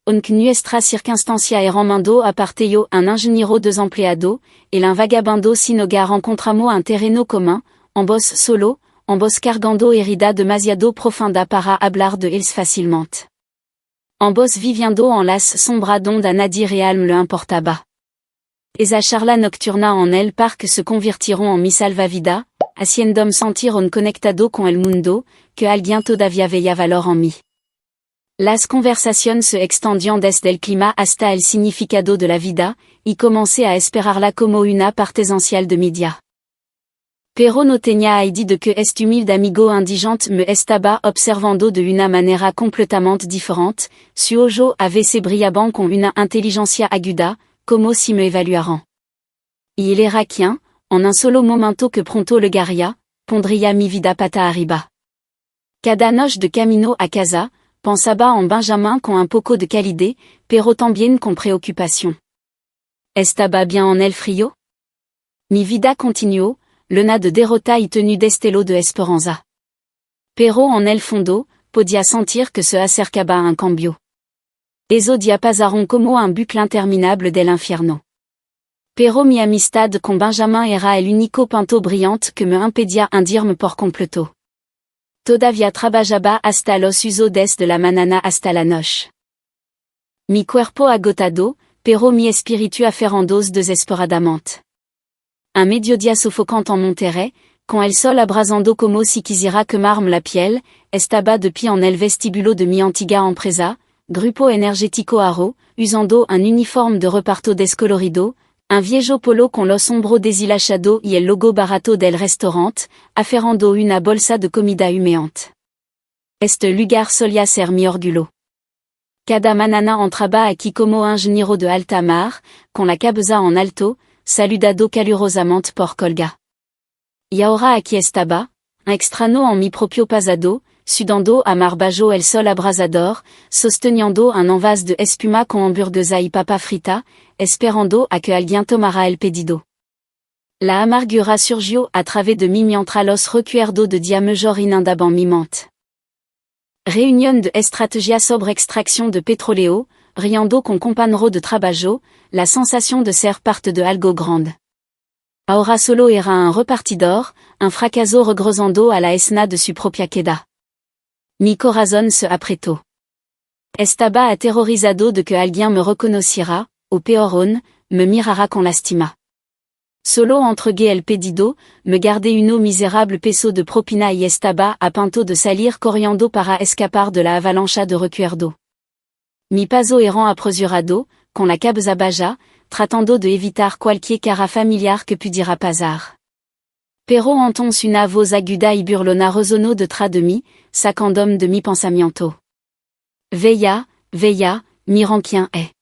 Aunque nuestra circunstancia era mando aparte yo un ingeniero desempleado, et un vagabundo sin hogar encontramos un terreno común, ambos solo, ambos cargando herida demasiado profunda para hablar de ils facilmente. Ambos viviendo en las sombras donde a nadie realme le importaba. Esa charla nocturna en el parque se convertiront en mi salvavida, haciéndome sentir un conectado con el mundo, que alguien todavía veía valor en mí. Las conversaciones se extendían desde el clima hasta el significado de la vida, y comencé a esperarla como una parte esencial de mi día. Pero no tenía idea de que este humilde amigo indigente me estaba observando de una manera completamente diferente, su ojo a veces brillaban con una inteligencia aguda, como si me evaluaran. Y il era quien, en un solo momento que pronto le garia, pondría mi vida pata arriba. Cada noche de camino a casa, pensaba en Benjamin con un poco de calidez, pero también con preocupación. Estaba bien en el frío? Mi vida continuó, llena de derrota y tenu destello de esperanza. Pero en el fondo, podía sentir que se acercaba un cambio. Esos días pasaron como un bucle interminable del infierno. Pero mi amistad con Benjamin era el único punto brillante que me impedía hundirme por completo. Todavía trabajaba hasta los usos desde la mañana hasta la noche. Mi cuerpo agotado, pero mi espíritu aferrando desesperadamente. Un mediodía sofocante en Monterrey, con el sol abrasando como si quisiera quemarme la piel, estaba de pie en el vestíbulo de mi antigua empresa, Grupo Energético Aro, usando un uniforme de reparto descolorido, un viejo polo con los hombros deshilachado y el logo barato del restaurante, aferrando una bolsa de comida humeante. Este lugar solía ser mi orgullo. Cada mañana entraba aquí como ingeniero de alta mar, con la cabeza en alto, saludado calurosamente por Colga. Y ahora aquí estaba, un extraño en mi propio pasado, sudando a mar bajo el sol abrasador, sosteniendo un envase de espuma con hamburguesa y papa frita, esperando a que alguien tomara el pedido. La amargura surgió a través de mi mientras los recuerdos de dia mejor inundaban mi mente. Réunion de estrategia sobre extraction de petróleo, riendo con compañero de trabajo, la sensación de ser parte de algo grande. Ahora solo era un repartidor, un fracaso regresando a la escena de su propia queda. Mi corazón se apretó. Estaba aterrorizado de que alguien me reconociera, o peor aún, me mirara con lástima. Solo entregué el pedido, me guardé uno miserable peso de propina y estaba a punto de salir corriendo para escapar de la avalancha de recuerdo. Mi paso era apresurado, con la cabeza baja, tratando de evitar cualquier cara familiar que pudiera pasar. Pero entonces una voz aguda y burlona resonó detrás de mí, sacándome de mi pensamiento. Veilla, veilla, miren quién es.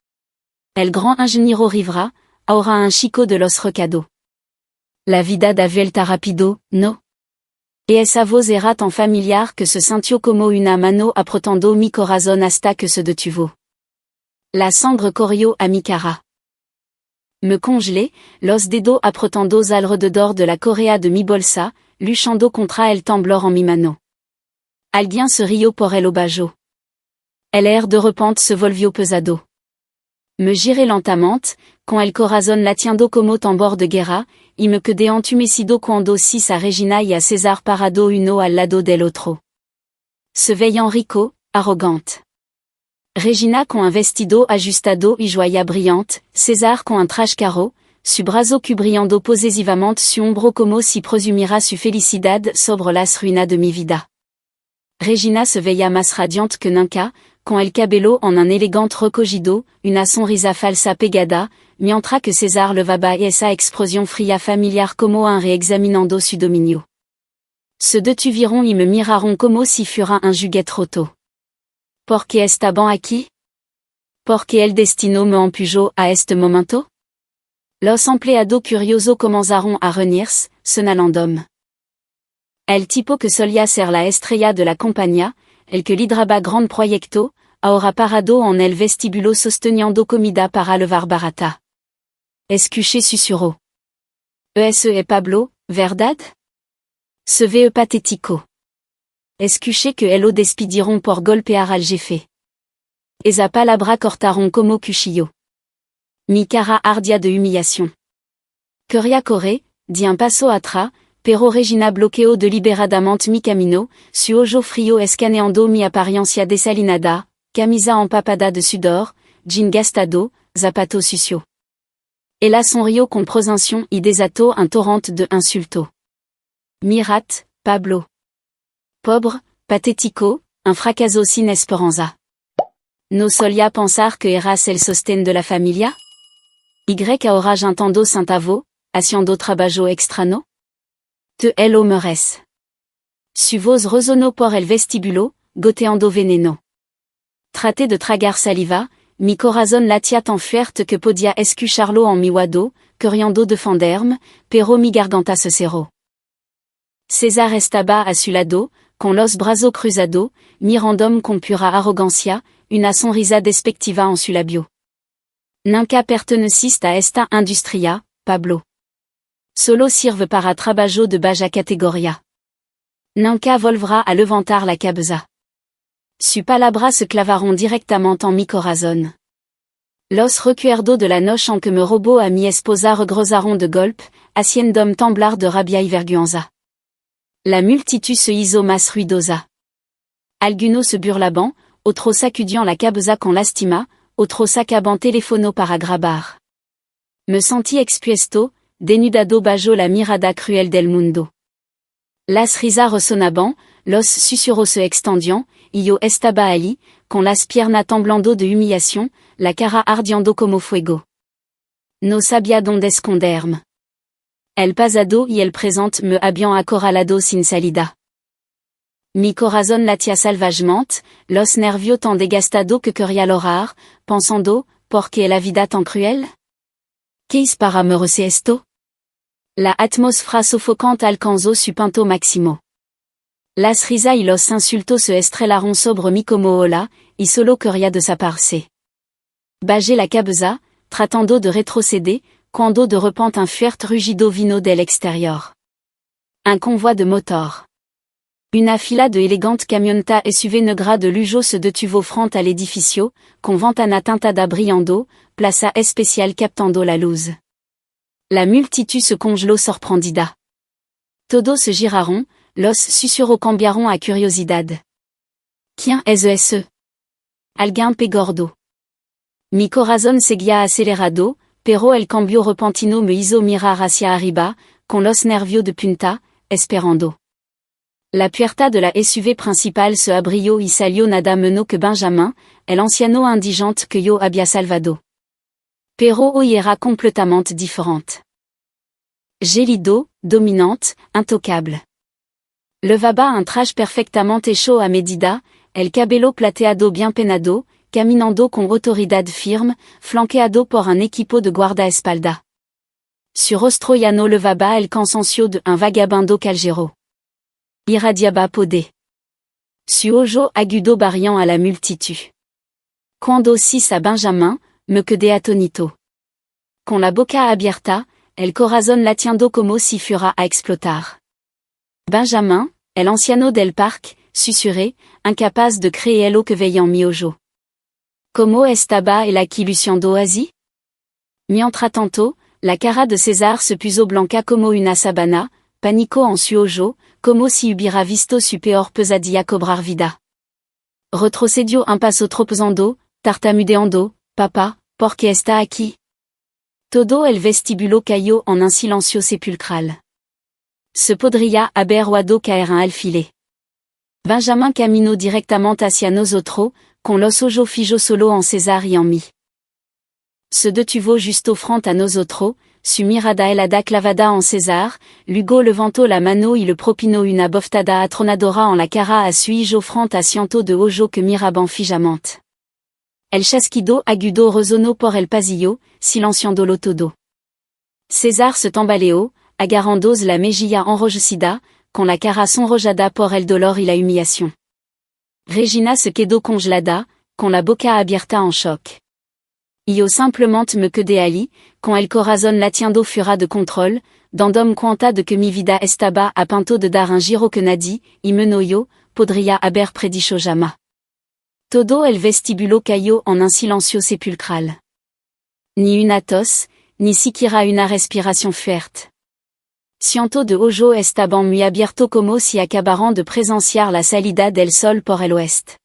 El gran ingeniero Rivera, ahora un chico de los recados. La vida da vuelta rápido, ¿no? Y esa voz era tan familiar que se sintió como una mano apretando mi corazón hasta que se detuvo. La sangre corrió a mi cara. Me congelé, los dedos apretando alrededor de la correa de mi bolsa, luchando contra el temblor en mi mano. Alguien se rió por el obajo. El air de repente se volvió pesado. Me giré lentamente, con el corazón latiendo como tambor de guerra, y me quedé entumecido cuando sis a Regina y a César parado uno al lado del otro. Se veían rico, arrogante. Regina con un vestido ajustado y joya brillante, César con un traje caro, su brazo cubriendo posesivamente su hombro como si presumiera su felicidad sobre las ruinas de mi vida. Regina se veía más radiante que nunca, con el cabello en un elegante recogido, una sonrisa falsa pegada, mientras que César levaba esa expresión fría familiar como un reexaminando su dominio. Se detuvieron y me miraron como si fuera un juguete roto. ¿Por qué estaban aquí? ¿Por qué el destino me empujó a este momento? Los empleados curiosos comenzaron a reunirse, señalando. El tipo que solía ser la estrella de la compañía, el que lideraba gran proyecto, ahora parado en el vestíbulo sosteniendo comida para levar barata. Escuché susurró. Ese es Pablo, ¿verdad? Se ve patético. Escuché que lo despidieron por golpear al jefe. Esa palabra cortaron como cuchillo. Mi cara ardía de humillación. Quería correr, di un paso atrás, pero Regina bloqueo deliberadamente mi camino, su ojo frio escaneando mi apariencia desalinada, camisa empapada de sudor, jean gastado, zapato sucio. Ella sonrió con prosinción y desató un torrent de insultos. Mirat, Pablo. Pobre, patético, un fracaso sin esperanza. No solía pensar que eras el sostén de la familia? Y ahora juntando centavo, haciendo trabajo extrano? Te lo mereces. Su voz resonó por el vestibulo, goteando veneno. Traté de tragar saliva, mi corazón latía tan fuerte que podía escucharlo en mi oído, queriendo defenderme, pero mi garganta se cerró. César estaba a su lado, con los brazos cruzados, mirándome con pura arrogancia, una sonrisa despectiva en su labio. Nunca perteneciste a esta industria, Pablo. Solo sirve para trabajo de baja categoría. Nunca volverá a levantar la cabeza. Sus palabras se clavaron directamente en mi corazón. Los recuerdos de la noche en que me robó a mi esposa regrosaron de golpe, haciéndome temblar de rabia y vergüenza. La multitud se hizo más ruidosa. Algunos se burlaban, otros sacudiant la cabeza con lástima, otros sacaban teléfono para grabar. Me sentí expuesto, denudado bajo la mirada cruel del mundo. Las risas resonaban, los susurros se extendian, y yo estaba allí, con las piernas temblando de humillación, la cara ardiendo como fuego. No sabía dónde esconderme. El pasado y el presente me habían acorralado sin salida. Mi corazón latía salvajemente, los nervios tan desgastados que quería llorar, pensando, ¿por qué la vida tan cruel? ¿Qué es para merecer esto? La atmósfera sofocante alcanzó su punto máximo. Las risas y los insultos se estrellaron sobre mí como ola, y solo quería desaparecer. Bajé la cabeza, tratando de retroceder, cuando de repente un fuerte rugido vino del exterior. Un convoi de motos. Una fila de elegantes camionetas SUV negra de lujo se detuvo frente al edificio, con ventana tintada brillando, plaza especial captando la luz. La multitud se congeló sorprendida. Todos se giraron, los susurros cambiaron a curiosidad. ¿Quién es ese? Alguien pegordo. Mi corazón seguía acelerado, pero el cambio repentino me hizo mirar hacia arriba, con los nervios de punta, esperando. La puerta de la SUV principal se abrió y salió nada menos que Benjamin, el anciano indigente que yo había salvado. Pero hoy era completamente diferente. Gélido, dominante, intocable. Levaba un traje perfectamente hecho a medida, el cabello plateado bien peinado, caminando con autoridad firme, flanqueado por un equipo de guardaespaldas. Su rostro ya no levaba el cansancio de un vagabundo callejero. Irradiaba poder. Su ojo agudo brillant a la multitud. Cuando sis a Benjamin, me quedé atónito. Con la boca abierta, el corazón latiendo como si fuera a explotar. Benjamin, el anciano del parque, susurré, incapaz de creer lo que veía en mi ojo. ¿Cómo estaba el aquí luciendo así? Mientras tanto, la cara de César se puso blanca como una sabana, pánico en su ojo, como si hubiera visto su peor pesadilla cobrar vida. Retrocedió un paso tropezando, tartamudeando, papá, ¿por qué está aquí? Todo el vestibulo cayó en un silencio sepulcral. Se podría haber oído caer un alfiler. Benjamin caminó directamente hacia nosotros, con los ojos fijos solo en César y en mí. Se detuvo justo frente a nosotros, su mirada helada clavada en César, luego levantó la mano y le propinó una bofetada atronadora en la cara a su hijo frente a cientos de ojos que miraban fijamente. El chasquido agudo resonó por el pasillo, silenciándolo todo. César se tambaleó, agarrando la mejilla enrojecida, con la cara sonrojada por el dolor y la humillación. Regina se quedó congelada, con la boca abierta en shock. Yo simplemente me quedé allí, con el corazón latiendo fuera de control, dándome cuenta de que mi vida estaba a punto de dar un giro que nadie, y menos yo, podría haber predicho jamás. Todo el vestibulo cayó en un silencio sepulcral. Ni una tos, ni siquiera una respiración fuerte. Ciento de hojo estaban muy abierto como si acabaran de presenciar la salida del sol por el oeste.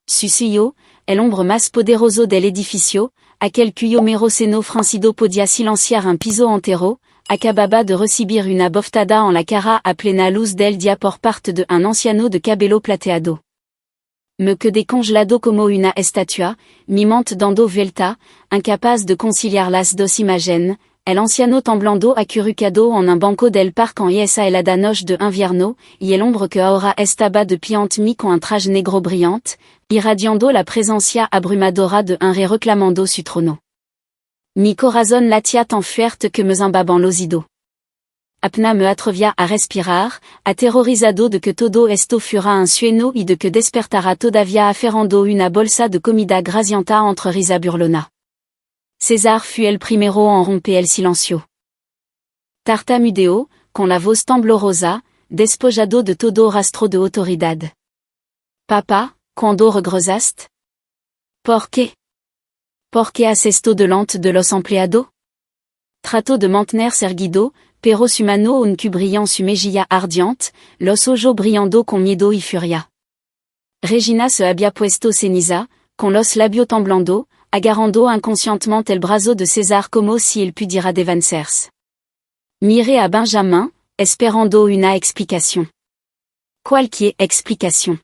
Susuyo, el hombre más poderoso del edificio, aquel cuyo mero seno francido podía silenciar un piso entero, acababa de recibir una bofetada en la cara a plena luz del día por parte de un anciano de cabello plateado. Me quedé congelado como una estatua, mimante dando vuelta, incapaz de conciliar las dos imagen, el anciano temblando acurrucado en un banco del parque en esa helada noche de invierno, y el hombre que ahora estaba de pie ante mí con un traje negro brillante, irradiando la presencia abrumadora de un rey reclamando su trono. Mi corazón latía tan fuerte que me embaban los oídos. Apna me atrevía a respirar, aterrorizado de que todo esto fuera un sueño y de que despertara todavía aferrando una bolsa de comida grasienta entre risa burlona. César fut el primero en romper el silencio. Tartamudeo, con la voz temblorosa, despojado de todo rastro de autoridad. Papa, ¿cuándo regresaste? ¿Por qué? ¿Por qué haces esto delante de los empleados? Trató de mantenerse erguido, pero su mano un cul brillant su mejilla ardiente, los ojos brillando con miedo y furia. Regina se había puesto ceniza, con los labios temblando, agarrando inconscientement el brazo de César como si él pudiera devancerse. Miré a Benjamin, esperando una explicación. Cualquier explicación.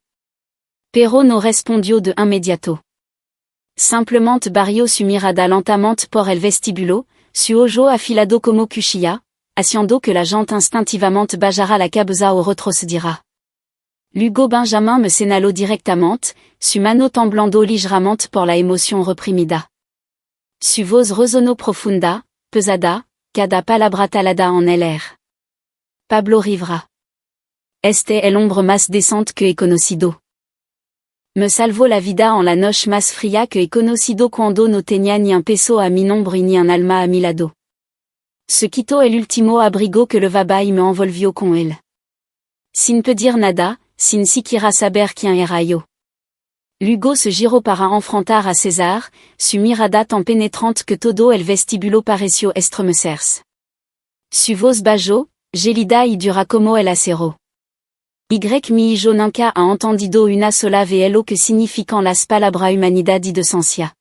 Pero no respondió de inmediato. Simplement barrió su mirada lentamente por el vestibulo, su ojo afilado como cuchilla, haciendo que la gente instintivamente bajara la cabeza o retrocediera. Luego Benjamin me señaló directamente, su mano temblando ligeramente por la emoción reprimida. Su voz resonó profunda, pesada, cada palabra talada en el aire. Pablo Rivera. Este el hombre más decente que he conocido. Me salvó la vida en la noche más fría que he conocido cuando no tenía ni un peso a mi nombre ni un alma a mi lado. Se quitó el último abrigo que levaba y me envolvió con él. Sin pedir nada, sin siquiera saber quién era yo. Luego se giró para enfrentar a César, su mirada tan penetrante que todo el vestibulo pareció estremecerse. Su voz bajó, gélida y dura como el acero. Mi hijo nunca ha entendido una sola vez lo que significan las palabras humanidad y decencia.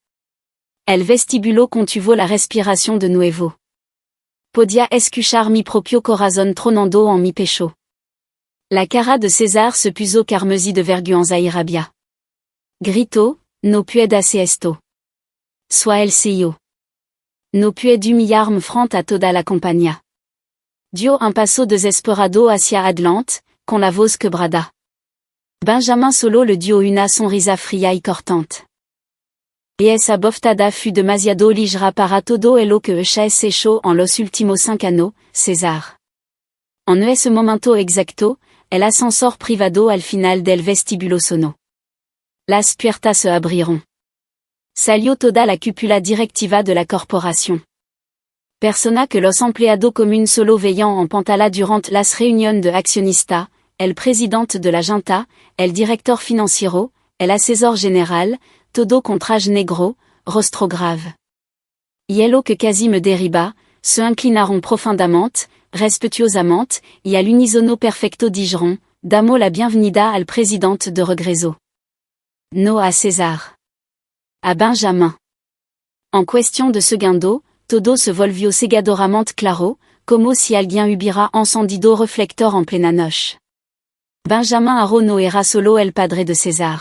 El vestibulo contuvo la respiración de nuevo. Podía escuchar mi propio corazón tronando en mi pecho. La cara de César se puso carmesí de vergüenza y rabia. Gritó, no puedo hacer esto. Soit el CEO. No puedo humillarme frente a toda la compañía. Dio un paso desesperado hacia adelante, con la voz quebrada. Benjamin solo le dio una sonrisa fría y cortante. Y esa bofetada fut demasiado ligera para todo lo que se echó en los últimos 5 años, César. En ese momento exacto, el ascensor privado al final del vestíbulo sonó. Las puertas se abrieron. Salió toda la cúpula directiva de la corporación. Persona que los empleados comunes solo veían en pantalla durante las reuniones de accionistas, el presidente de la junta, el director financiero, el asesor general, todo con traje negro, rostro grave. Hielo que casi me derriba, se inclinaron profondamente, respetuosamente, y al unisono perfecto dijeron, damos la bienvenida al presidente de regreso. No a César. A Benjamin. En cuestión de segundo, todo se volvió cegadoramente claro, como si alguien hubiera encendido reflector en plena noche. Benjamin Arono era solo el padre de César.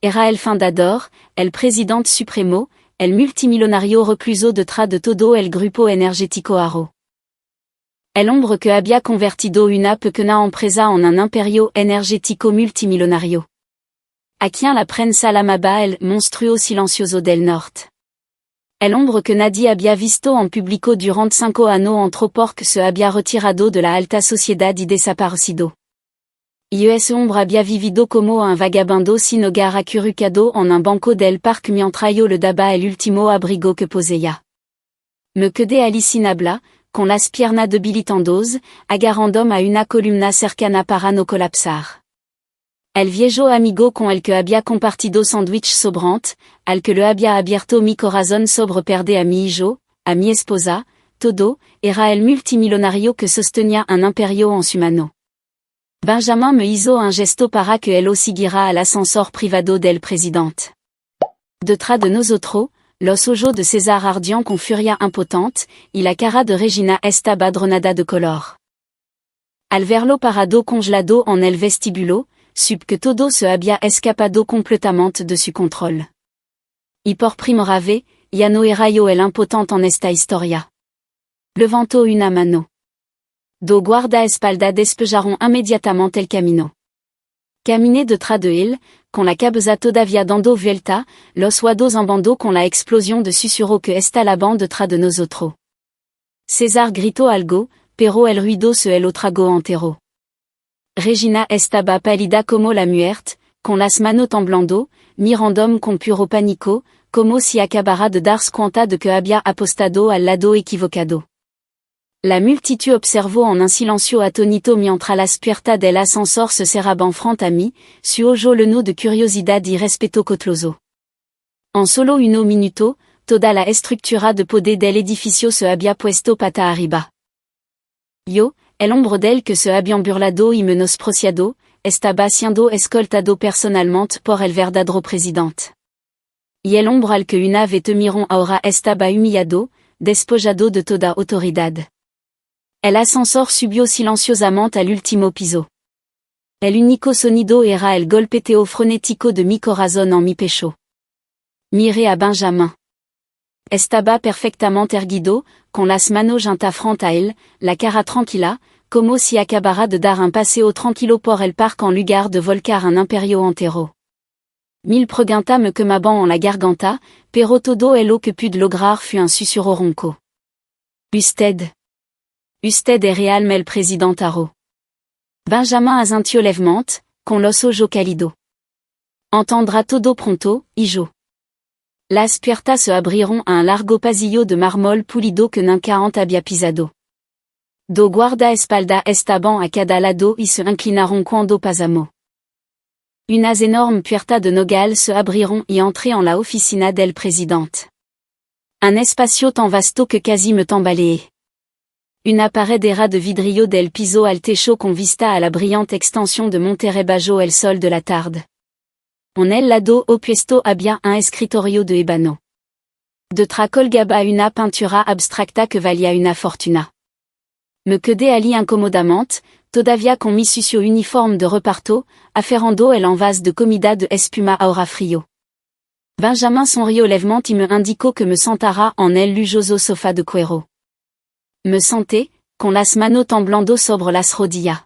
Era el fundador, el presidente supremo, el multimillonario recluso detrás de todo el grupo energético Aro. El hombre que había convertido una pequeña empresa en un imperio energético multimillonario. A quien la prensa llamaba el monstruo silencioso del norte. El hombre que nadie había visto en público durante 5 años entre porque se había retirado de la alta sociedad y desaparecido. Y ese hombre había vivido como un vagabundo sin hogar acurrucado en un banco del parque mientras yo le daba el último abrigo que poseía. Me quedé alicinable, con las piernas debilitandos, agarrándome a una columna cercana para no colapsar. El viejo amigo con el que había compartido sándwich sobrante, al que le había abierto mi corazón sobre perdé a mi hijo, a mi esposa, todo, era el multimillonario que sostenía un imperio en su mano. Benjamin me hizo un gesto para que él siguiera al ascensor privado del presidente. Detrás de nosotros, los ojos de César ardían con furia impotente, y la cara de Regina estaba dronada de color. Al verlo parado congelado en el vestibulo, supe que todo se había escapado completamente de su control. Y por primera vez, ya no era yo el impotente en esta historia. Levantó una mano. Dos guardaespaldas despejaron inmediatamente el camino. Caminé detrás de él, con la cabeza todavía dando vuelta, los oídos en bando con la explosión de susurro que estaba detrás de nosotros. César gritó algo, pero el ruido se lo tragó entero. Regina estaba pálida como la muerte, con las manos temblando, mirando con puro pánico, como si acabara de darse cuenta de que había apostado al lado equivocado. La multitud observó en un silencio atónito mientras las puertas del ascensor se cerraban frente a mí, su ojo lleno de curiosidad y respeto cauteloso. En solo un minuto, toda la estructura de poder del edificio se había puesto pata arriba. Yo, el hombre del que se habían burlado y menospreciado, estaba siendo escoltado personalmente por el verdadero presidente. Y el hombre al que una vez temieron ahora estaba humillado, despojado de toda autoridad. El ascensor subió silenciosamente al último piso. El único sonido era el golpeteo frenético de mi corazón en mi pecho. Miré a Benjamin. Estaba perfectamente erguido, con las manos juntas frente a él, la cara tranquila, como si acabara de dar un paseo tranquilo por el parque en lugar de volcar un imperio entero. Mil preguntas me quemaban en la garganta, pero todo lo que pude lograr fue un susurro ronco. Usted es realmente el presidente Aro. Benjamin asintió levemente, con los ojos cálidos. Entendrá todo pronto, hijo. Las puertas se abrieron a un largo pasillo de mármol pulido que nunca antes había pisado. Dos guardaespaldas estaban a cada lado y se inclinaron cuando pasamos. Unas enormes puertas de nogal se abrieron y entré en la oficina del presidente. Un espacio tan vasto que casi me tambaleé. Una paredera de vidrio del piso al techo con vista a la brillante extensión de Monterrey bajo el sol de la tarde. En el lado opuesto había un escritorio de ébano. Detrás colgaba una pintura abstracta que valía una fortuna. Me quedé allí incomodamente, todavía con mi sucio uniforme de reparto, aferrando el envase de comida de espuma ahora frío. Benjamin sonrió levemente y me indicó que me sentara en el lujoso sofá de cuero. Me senté, con las manos temblando sobre las rodillas.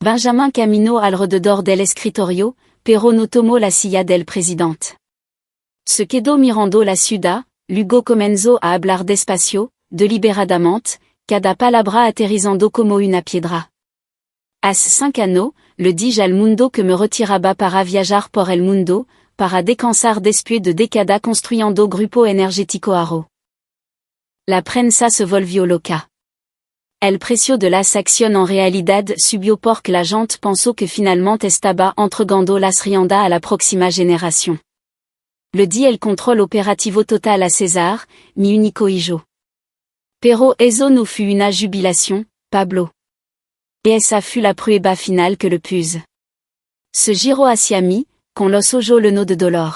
Benjamin caminó alrededor del escritorio, pero no tomó la silla del presidente. Se quedó mirando la ciudad, luego comenzó a hablar despacio, deliberadamente, cada palabra aterrizando como una piedra. Hace 5 años, le dije al mundo que me retiraba para viajar por el mundo, para descansar después de décadas construyendo grupo energético Aro. La prensa se volvió loca. El precio de las acciones en realidad subió porque la gente pensó que finalmente estaba entregando las riendas a la próxima generación. Le di el control operativo total a César, mi único hijo. Pero eso no fut una jubilación, Pablo. Y esa fut la prueba final que le puse. Se giró hacia mí, con los ojos llenos de dolor.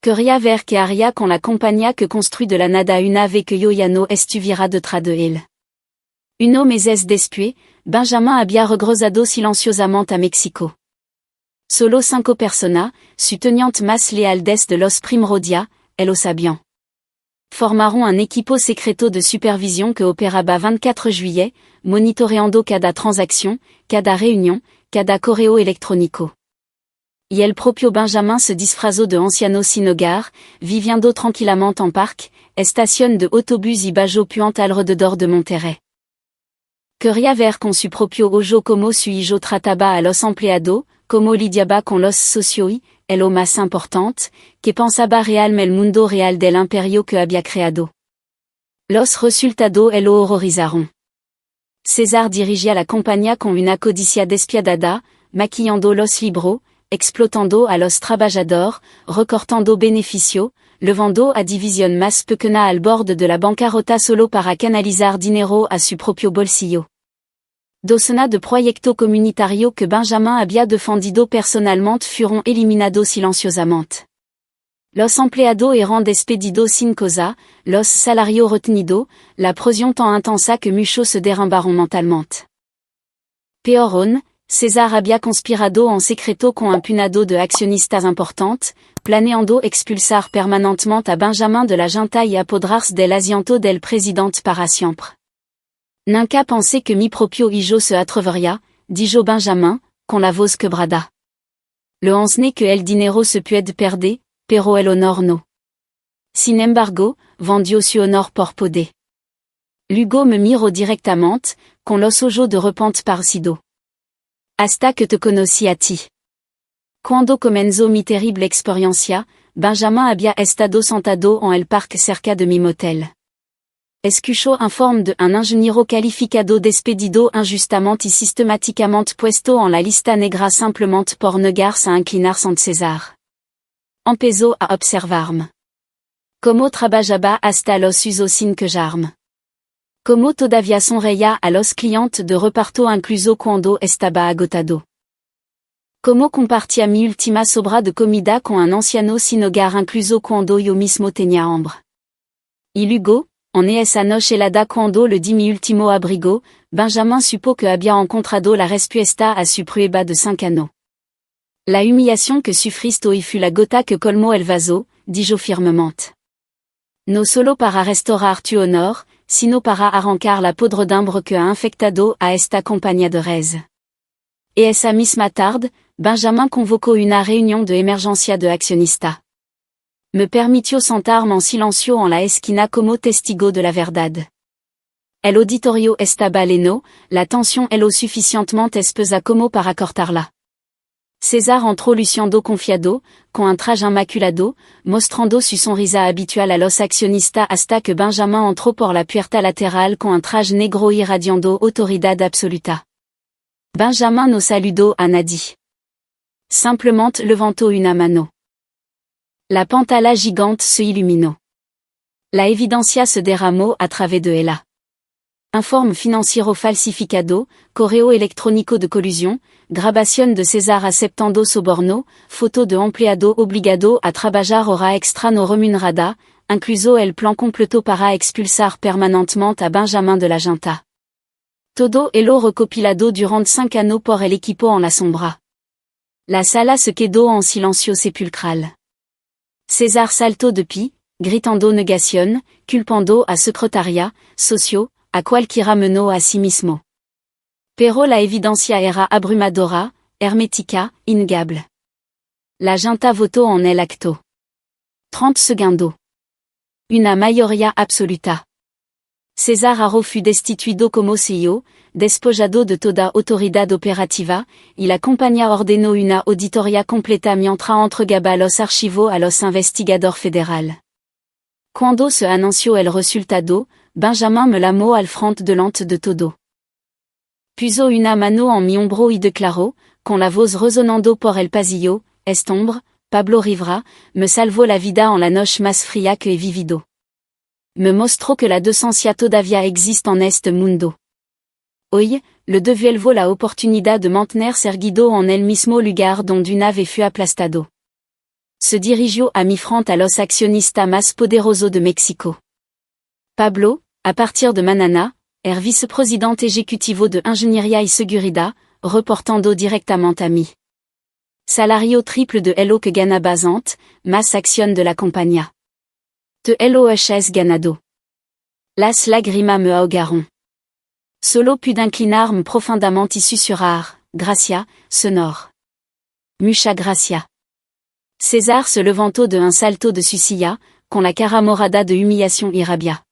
Quería ver que haría con la compañía que construit de la nada una vez que yo ya no estuviera detrás de él. Unos meses después, Benjamin había regresado silenciosamente a México. Solo 5 personas, su teniente más leales de los Primordial, lo sabían. Formaron un equipo secreto de supervision que operaba 24 juillet, monitoreando cada transacción, cada reunión, cada correo electrónico. Y el propio Benjamin se disfrazó de anciano sin hogar, viviendo tranquilamente en parque, estación de autobús y bajo puente alrededor de Monterrey. Quería ver con su propio ojo como su hijo trataba a los empleados, como lidiaba con los socios y, lo más importante, que pensaba realmente el mundo real del imperio que había creado. Los resultados lo horrorizaron. César dirigía la compañía con una codicia despiadada, maquillando los libros, explotando a los trabajadores, recortando beneficios, levando a división más pequeña al borde de la bancarrota solo para canalizar dinero a su propio bolsillo. Docena de proyecto comunitario que Benjamin había defendido personalmente fueron eliminados silenciosamente. Los empleados eran despedidos sin causa, los salarios retenidos, la presión tan intensa que muchos se derrumbaron mentalmente. Peor aún, César había conspirado en secreto con un puñado de accionistas importantes, planeando expulsar permanentemente a Benjamin de la junta y apoderarse del asiento del presidente para siempre. Nunca pensé que mi propio hijo se atrevería, dijo Benjamin, con la voz quebrada. Le once que el dinero se puede perder, pero el honor no. Sin embargo, vendió su honor por poder. Luego me miró directamente, con los ojos de repente parecido. Hasta que te conocí a ti. Cuando comenzó mi terrible experiencia, Benjamin había estado sentado en el parque cerca de mi motel. Escuchó informe de un ingeniero calificado despedido injustamente y sistemáticamente puesto en la lista negra simplemente por negarse a inclinarse ante César. Empezó a observarme. Como trabajaba hasta los usos sin quejarme. Como todavía sonreía a los clientes de reparto incluso cuando estaba agotado. Como compartía mi última sobra de comida con un anciano sin hogar incluso cuando yo mismo tenía hambre. Y luego, en esa noche helada cuando le di mi último abrigo, Benjamin supo que había encontrado la respuesta a su prueba de 5 años. La humillación que sufriste hoy fut la gota que colmó el vaso, dijo firmemente. No solo para restaurar tu honor, sino para arrancar la podredumbre que ha infectado a esta compañía de res. Y esa misma tarde, Benjamin convocó una reunión de emergencia de accionista. Me permitió sentarme en silencio en la esquina como testigo de la verdad. El auditorio estaba lleno, la tensión era lo suficientemente espesa como para cortarla. César entró luciendo confiado, con un traje inmaculado, mostrando su sonrisa habitual a los accionistas hasta que Benjamin entró por la puerta lateral con un traje negro irradiando autoridad absoluta. Benjamin no saludó a nadie. Simplemente levantó una mano. La pantalla gigante se iluminó. La evidencia se derramó a través de ella. Informe financiero falsificado, correo electrónico de colusión, grabación de César aceptando soborno, foto de empleado obligado a trabajar hora extra no remunerada, incluso el plan completo para expulsar permanentemente a Benjamin de la junta. Todo ello recopilado durante 5 años por el equipo en la sombra. La sala se quedó en silencio sepulcral. César saltó de pie, gritando negación, culpando a secretaria, socio, a cualquiera menos a sí mismo. Pero la evidencia era abrumadora, hermética, innegable. La junta votó en el acto. 30 segundos. Una mayoría absoluta. César Haro fut destituido como CEO, despojado de toda autoridad operativa, y la compañía ordenó una auditoría completa mientras entregaba los archivos a los investigadores federal. Cuando se anunció el resultado, Benjamin me llamó al frente delante de todo. Puso una mano en mi hombro y declaró, con la voz resonando por el pasillo, este hombre, Pablo Rivera, me salvó la vida en la noche más fría que he vivido. Me mostró que la decencia todavía existe en este mundo. Hoy, le devuelvo la oportunidad de mantenerse erguido en el mismo lugar donde una vez fue aplastado. Se dirigió a mi frente a los accionistas más poderosos de México. Pablo, a partir de mañana, er vicepresidente ejecutivo de Ingeniería y Seguridad, reportando directamente a mí. Salario triple de lo que ganaba antes, más acción de la compañía. De LOHS ganado. Las lágrimas me ahogaron. Solo pude inclinarme profondamente y susurrar, gracia, sonore. Mucha gracia. César se levantó de un salto de su silla, con la cara morada de humillación y rabia.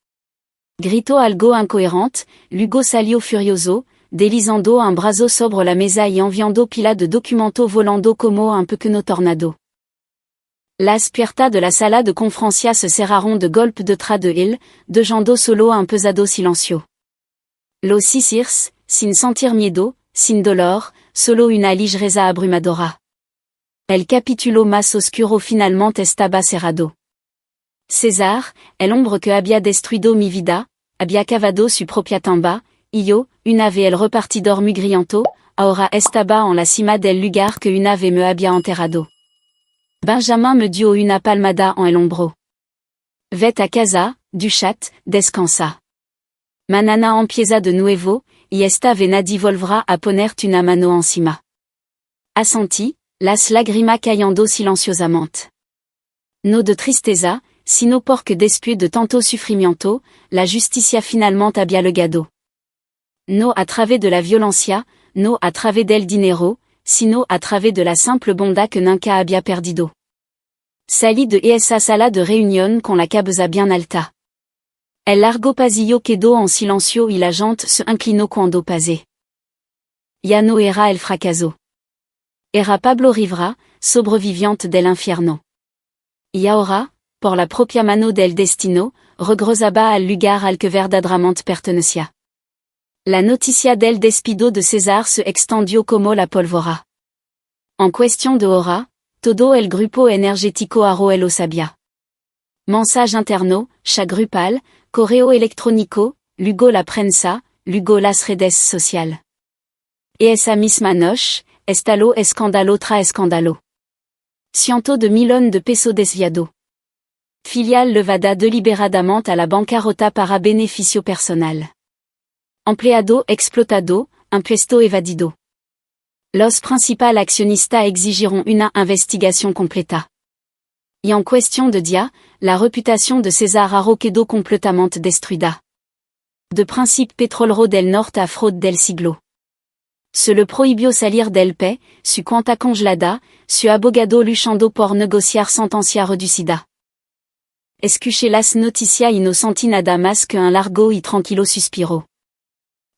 Gritó algo incoherente, luego salió furioso, deslizando un brazo sobre la mesa y enviando pila de documentos volando como un pequeño tornado. Las puertas de la sala de conferencia se cerraron de golpe detrás de él, dejando solo un pesado silencio. Los hicirs, sin sentir miedo, sin dolor, solo una ligereza abrumadora. El capítulo más oscuro finalmente estaba cerrado. César, el hombre que había destruido mi vida, había cavado su propia tumba, y yo, una vez el repartidor mugriento, ahora estaba en la cima del lugar que una vez me había enterrado. Benjamin me dio una palmada en el hombro. Vet a casa, duchat, descansa. Manana empieza de nuevo, y esta vez nadie volverá a ponerte una mano encima. Assenti, las lágrimas cayendo silenciosamente. No de tristeza, sino porque después de tanto sufrimiento, la justicia finalmente había llegado. No a través de la violencia, no a través del dinero, sino a través de la simple bondad que nunca había perdido. Salí de esa sala de reunión con la cabeza bien alta. El largo pasillo quedó en silencio y la gente se inclinó cuando pasé. Ya no era el fracaso. Era Pablo Rivera, sobreviviente del infierno. Y ahora, por la propia mano del destino, regresaba al lugar al que verdaderamente pertenecía. La noticia del despido de César se extendió como la pólvora. En cuestión de hora, todo el grupo energético arroé lo sabía. Mensaje interno, chat grupal, correo electrónico, luego la prensa, luego las redes sociales. Y esa misma noche, estalló escándalo tras escándalo. Cientos de millones de pesos desviados. Filial levada deliberadamente a la bancarrota para beneficio personal. Empleado explotado, impuesto evadido. Los principales accionistas exigiront una investigación completa. Y en cuestión de día, la reputación de César Haro quedó completamente destruida. De principe petrolero del norte a fraude del siglo. Se le prohibió salir del país, su cuenta congelada, su abogado luchando por negociar sentencia reducida. Escuché las noticias y no sentí nada más que un largo y tranquilo suspiro.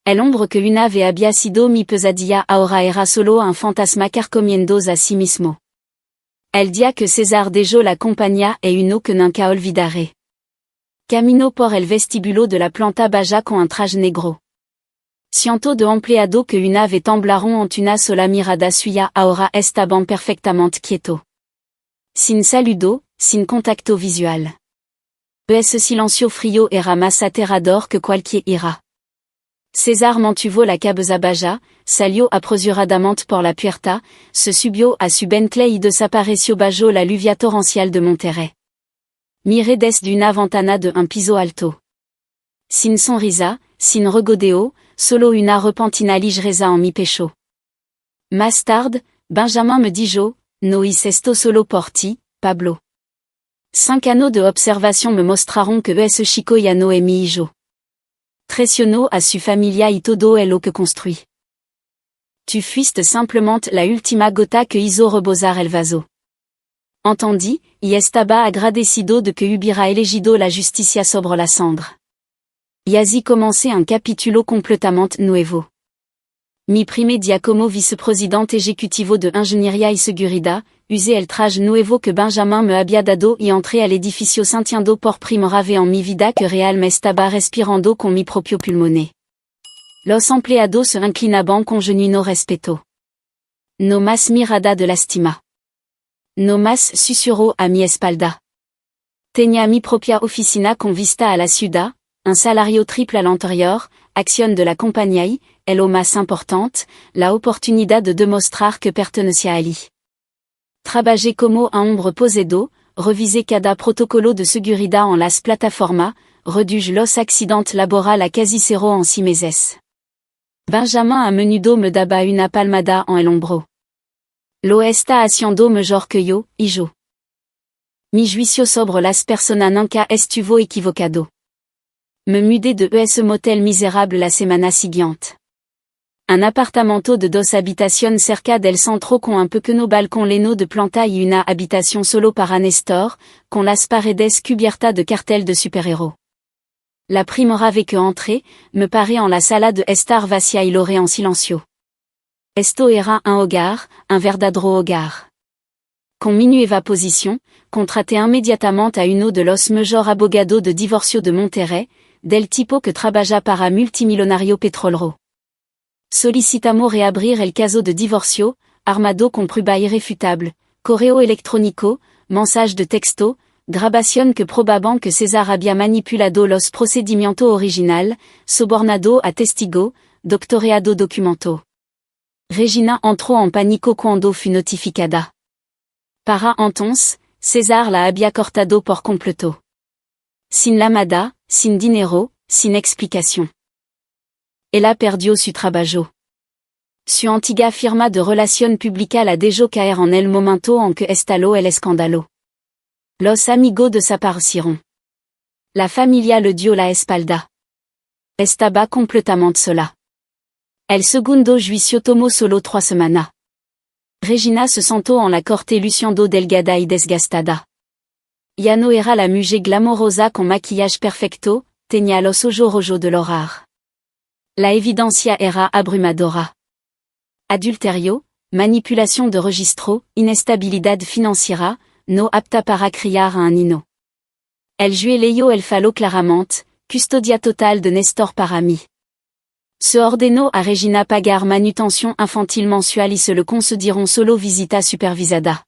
El hombre que una vez había sido mi pesadilla ahora era solo un fantasma carcomiéndose a sí mismo. El día que César dejó la compañía es uno que nunca olvidaré. Camino por el vestíbulo de la planta baja con un traje negro. Cientos de empleados que una vez temblaron en una sola mirada suya ahora estaban perfectamente quietos. Sin saludo, sin contacto visual. Ese silencio frío era más aterrador que cualquier ira. César mantuvo la cabeza baja, salió apresuradamente por la puerta, se subió a su Bentley y desapareció bajo la lluvia torrencial de Monterrey. Miré desde una ventana de un piso alto. Sin sonrisa, sin regodeo, solo una repentina ligereza en mi pecho. Más tarde, Benjamin me dijo, no hice esto solo por ti, Pablo. 5 anneaux de observation me mostraron que ese chico ya no es mi hijo. Traicionó a su familia y todo es lo que construí. Tu fuiste simplement la última gota que hizo rebosar el vaso. Entendí, y estaba agradecido de que hubiera elegido la justicia sobre la cendre. Y así comencé un capítulo completamente nuevo. Mi primer día como vicepresidente ejecutivo de Ingeniería y Seguridad, usé el traje nuevo que Benjamin me había dado y entré al edificio sintiendo por primera vez en mi vida que real me estaba respirando con mi propio pulmón. Los empleados se inclinaban con genuino respeto. No más mirada de lástima. No más susurro a mi espalda. Tenía mi propia oficina con vista a la ciudad, un salario triple al interior, acción de la compañía y, lo más importante, la oportunidad de demostrar que pertenecía a él. Trabajé como un hombre posado, revisé cada protocolo de seguridad en las plataformas, reduje los accidentes laborales a casi cero en 6 meses. Benjamin a menudo me daba una palmada en el hombro. Lo está haciendo mejor que yo, hijo. Mi juicio sobre las personas nunca estuvo equivocado. Me mudé de ese motel miserable la semana siguiente. Un apartamento de 2 habitaciones cerca del centro con un pequeño balcón lleno de planta y una habitación solo para Néstor, con las paredes cubiertas de cartel de superhéroes. La primera vez que entré, me paré en la sala de estar vacía y l'oré en silencio. Esto era un hogar, un verdadero hogar. Con mi nueva posición, contraté inmediatamente a uno de los mejores abogados de divorcio de Monterrey, del tipo que trabaja para multimillonario petrolero. Solicitamos reabrir el caso de divorcio, armado con prueba irrefutable, correo electrónico, mensaje de texto, grabación que probaban que César había manipulado los procedimientos original, sobornado a testigo, doctoreado documento. Regina entró en pánico cuando fue notificada. Para entonces, César la había cortado por completo. Sin llamada, sin dinero, sin explicación. Ella perdió su trabajo. Su antigua firma de relación pública la dejó caer en el momento en que estalló el escándalo. Los amigos desaparecieron. La familia le dio la espalda. Estaba completamente sola. El segundo juicio tomó solo 3 semanas. Regina se sentó en la corte luciendo delgada y desgastada. Ya no era la mujer glamorosa con maquillaje perfecto, tenía los ojos rojos de horror. La evidencia era abrumadora. Adulterio, manipulación de registro, inestabilidad financiera, no apta para criar a un niño. El juez el fallo claramente, custodia total de Néstor para mí. Se ordenó a Regina pagar manutención infantil mensual y se le concedieron solo visita supervisada.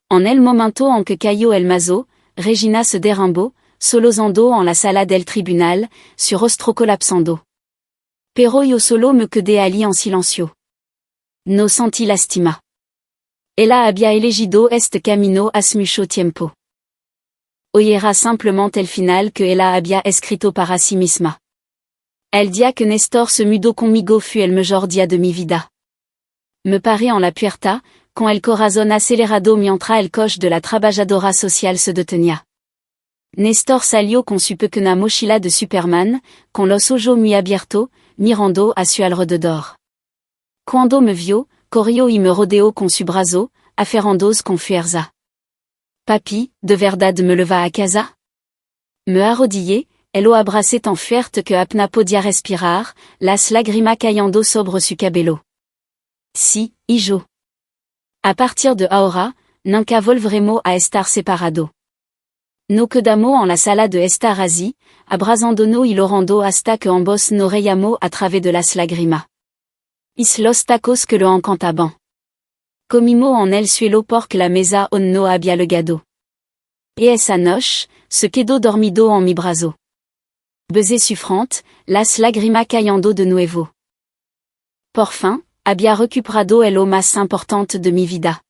En el momento en que cayó el mazo, Regina se derrumbó, solozando en la sala del tribunal, su rostro colapsando. Pero yo solo me quedé allí en silencio. No sentí lástima. Ella había elegido este camino hace mucho tiempo. Hoy era simplemente el final que ella había escrito para sí misma. El día que Néstor se mudó conmigo fue el mejor día de mi vida. Me paré en la puerta, con el corazón acelerado mientras el coche de la trabajadora social se detenía. Néstor salió con su pequeña mochila de Superman, con los ojos muy abiertos, mirando a su alrededor. Cuando me vio, corrió y me rodeó con su brazo, aferrándose con fuerza. Papi, ¿de verdad me lo va a casa? Me arrodillé, el lo abracé tan fuerte que apenas podía respirar, las lágrimas cayendo sobre su cabello. Sí, y yo. A partir de ahora, nunca volveremos a estar separados. No quedamos en la sala de estar así, abrazándonos y llorando hasta que ambos nos reíamos a través de las lágrimas. Is los tacos que lo encantaban. Comimos en el suelo porque la mesa no había legado. Y esa noche, se quedó dormido en mi brazo. Besé sufrante, las lágrimas cayendo de nuevo. Por fin, había recuperado el lo más importante de mi vida.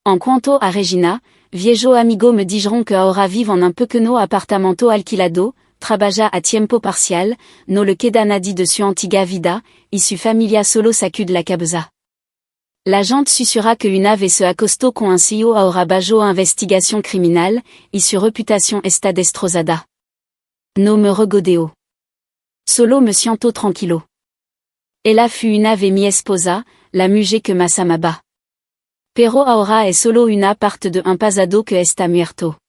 En cuanto a Regina, viejo amigo me dijeron que ahora vive en un pequeño apartamento alquilado, trabaja a tiempo parcial, no le queda nadie de su antigua vida, y su familia solo sacude la cabeza. La gente susurra que una vez se acostó con un CEO ahora bajo investigación criminal, y su reputación está destrozada. No me regodeo. Solo me siento tranquilo. Ella fue una vez mi esposa, la mujer que más amaba. Pero ahora es solo una parte de un pasado que está muerto.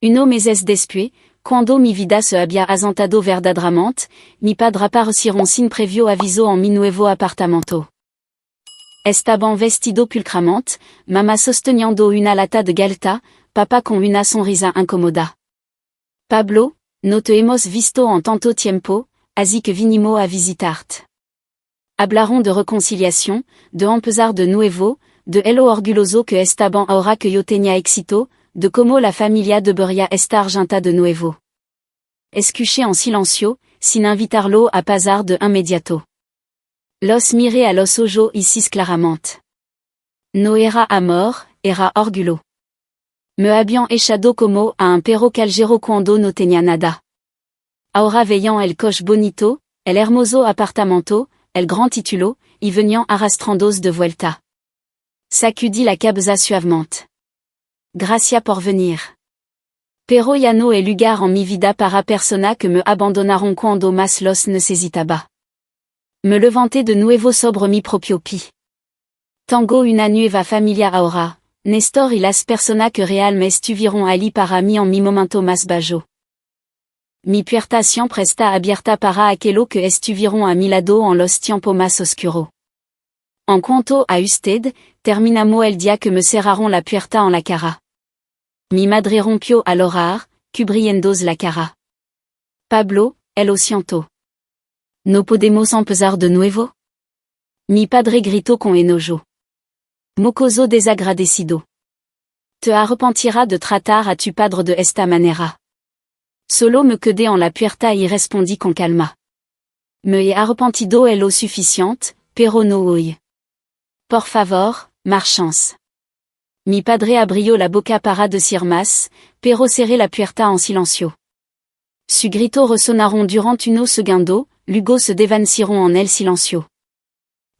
Unos meses después, cuando mi vida se había asentado verdaderamente, mi padre aparecieron sin previo aviso en mi nuevo apartamento. Estaban vestido pulcramente, mamá sosteniendo una lata de galta, papá con una sonrisa incómoda. Pablo, no te hemos visto en tanto tiempo, así que vinimos a visitarte. Hablaron de reconciliación, de empezar de nuevo, de lo orgulloso que estaban ahora que yo tenía éxito, de cómo la familia debería estar junta de nuevo. Escuché en silencio, sin invitarlo a pasar de inmediato. Los miré a los ojos y cis claramente. No era amor, era orgullo. Me habían echado como a un perro callejero cuando no tenía nada. Ahora veían el coche bonito, el hermoso apartamento, el gran título, y venían arrastrándose de vuelta. Sacudí la cabeza suavemente. Gracias por venir. Pero ya no hay lugar en mi vida para persona que me abandonaron cuando más los necesitaba. Me levanté de nuevo sobre mi propio pie. Tengo una nueva familia ahora, Néstor y las personas que real me estuvieron allí para mí en mi momento más bajo. Mi puerta siempre está abierta para aquellos que estuvieron a mi lado en los tiempos más oscuros. En cuanto a usted, terminamos el día que me cerraron la puerta en la cara. Mi madre rompió a llorar, cubriéndose la cara. Pablo, lo siento. ¿No podemos empezar de nuevo? Mi padre gritó con enojo. Mocoso desagradecido. Te arrepentira de tratar a tu padre de esta manera. Solo me quedé en la puerta y respondí con calma. Me he arrepentido es lo suficiente, pero no hoy. Por favor, marchance. Mi padre abrió la boca para decir más, pero cerré la puerta en silencio. Su grito resonaron durant unos segundos, luego se desvanecieron en el silencio.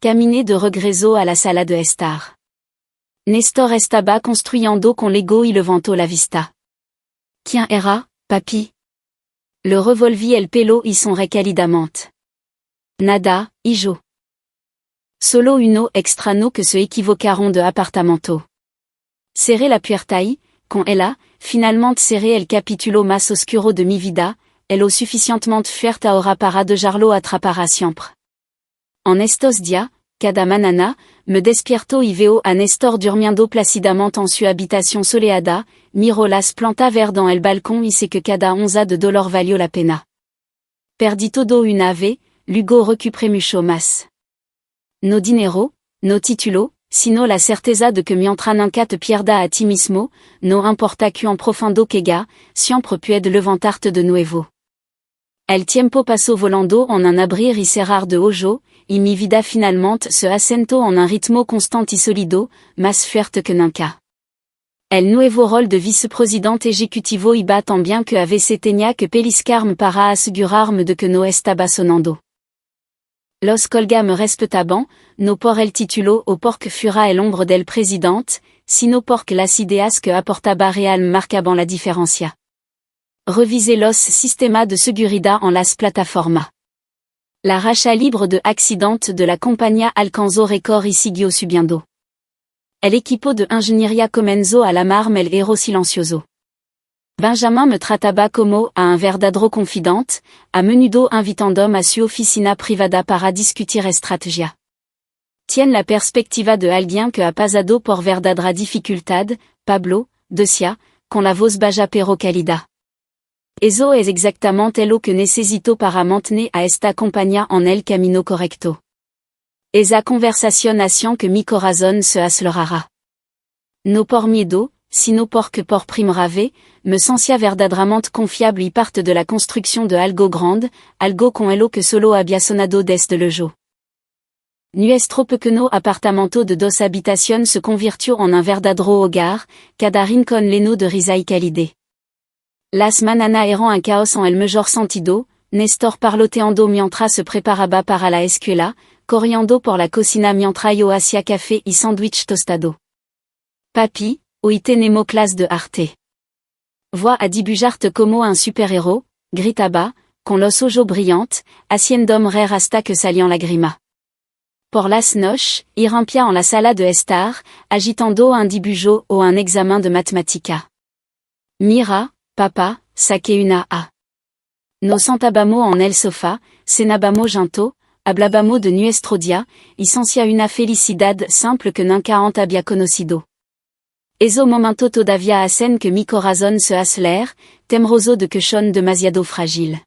Caminé de regreso a la sala de estar. Néstor estaba construyendo con Lego y levantó la vista. ¿Quién era, papi? Le revolví el pelo y sonreí cálidamente. Nada, hijo. Solo uno extraño que se equivocaron de apartamento. Cerré la puerta y, con ella, finalmente cerré el capítulo más oscuro de mi vida, es lo suficientemente fuerte ahora para dejarlo atrapar a siempre. En estos días, cada mañana, me despierto y veo a Néstor durmiendo plácidamente en su habitación soleada, miro las plantas verdes en el balcón y sé que cada onza de dolor valió la pena. Perdí todo una vez, luego recuperé mucho más. No dinero, no título, sino la certeza de que mientras nunca te pierda a ti mismo, no importa cuán profundo quega, siempre puedes levantarte de nuevo. El tiempo pasó volando en un abrir y cerrar de ojos, y mi vida finalmente se asentó en un ritmo constant y sólido, más fuerte que nunca. El nuevo rol de vicepresidente ejecutivo iba tan bien que a veces tenía que peliscarme para asegurarme de que no estaba sonando. Los colga me respetaban, no por el título o porque fuera el hombre del presidente, sino porque las ideas que aportaba real marcaban la diferencia. Revisez los sistemas de seguridad en las plataformas. La rachat libre de accidentes de la compañía alcanzó récord y siguió subiendo. El equipo de ingeniería comenzó a llamarme el héroe silencioso. Benjamin me trataba como a un verdadero confidente, a menudo invitándome a su oficina privada para discutir estrategia. Tiene la perspectiva de alguien que ha pasado por verdadera dificultad, Pablo, decía, con la voz baja pero cálida. Eso es exactamente lo que necesito para mantener a esta compañía en el camino correcto. Esa conversación hació que mi corazón se acelerara. No por miedo, sino porque por primera vez, me sentía verdaderamente confiable y parte de la construcción de algo grande, algo con elo que solo había sonado desde el yo. Nuestro pequeño apartamento de 2 habitaciones se convirtió en un verdadero hogar, cada rincón lleno de risa y calidez. Las mañanas eran un caos en el mejor sentido, Néstor parloteando mientras se preparaba para la escuela, corriendo por la cocina mientras yo hacía café y sándwich tostado. Papi, hoy tenemos clase de arte. Voy a dibujarte como un superhéroe, gritaba, con los ojos brillantes, haciéndome reír hasta que salían lágrimas. Por las noches, irrumpía en la sala de estar, agitando un dibujo o un examen de matemática. Mira, papa, saqué una A. Nos sentábamos en el sofá, cenábamos juntos, hablábamos de nuestro día, y sentía una felicidad simple que nunca antes había conocido. Eso momento todavía hacen que mi corazón se acelere, temeroso de que son demasiado frágil.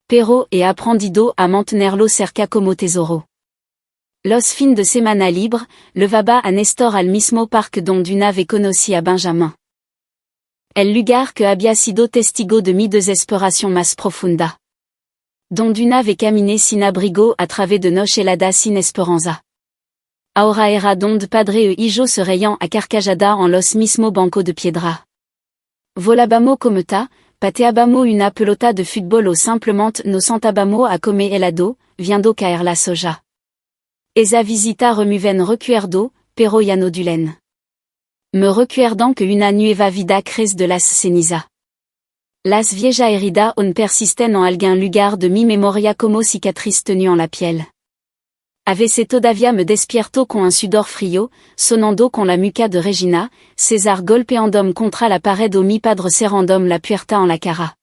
Pero he aprendido a mantenerlo cerca como tesoro. Los fines de semana libre, levaba a Néstor al mismo parque donde una vez conocí a Benjamin. El lugar que había sido testigo de mi desesperación más profunda. Donde una vez caminé sin abrigo a través de noches heladas sin esperanza. Ahora era donde padre e hijo se reían a carcajada en los mismos bancos de piedra. Volábamos cometa, pateábamos una pelota de fútbol o simplemente nos sentábamos a comer helado, viendo caer la soja. Esa visita remuven recuerdo, pero ya no duelen. Me recuerdan que una nueva vida crece de las cenizas. Las viejas heridas aún persisten en algún lugar de mi memoria como cicatrices tenues en la piel. A veces todavía me despierto con un sudor frío, sonando con la muca de Regina, César golpeándome contra la pared o mi padre cerrándome la puerta en la cara.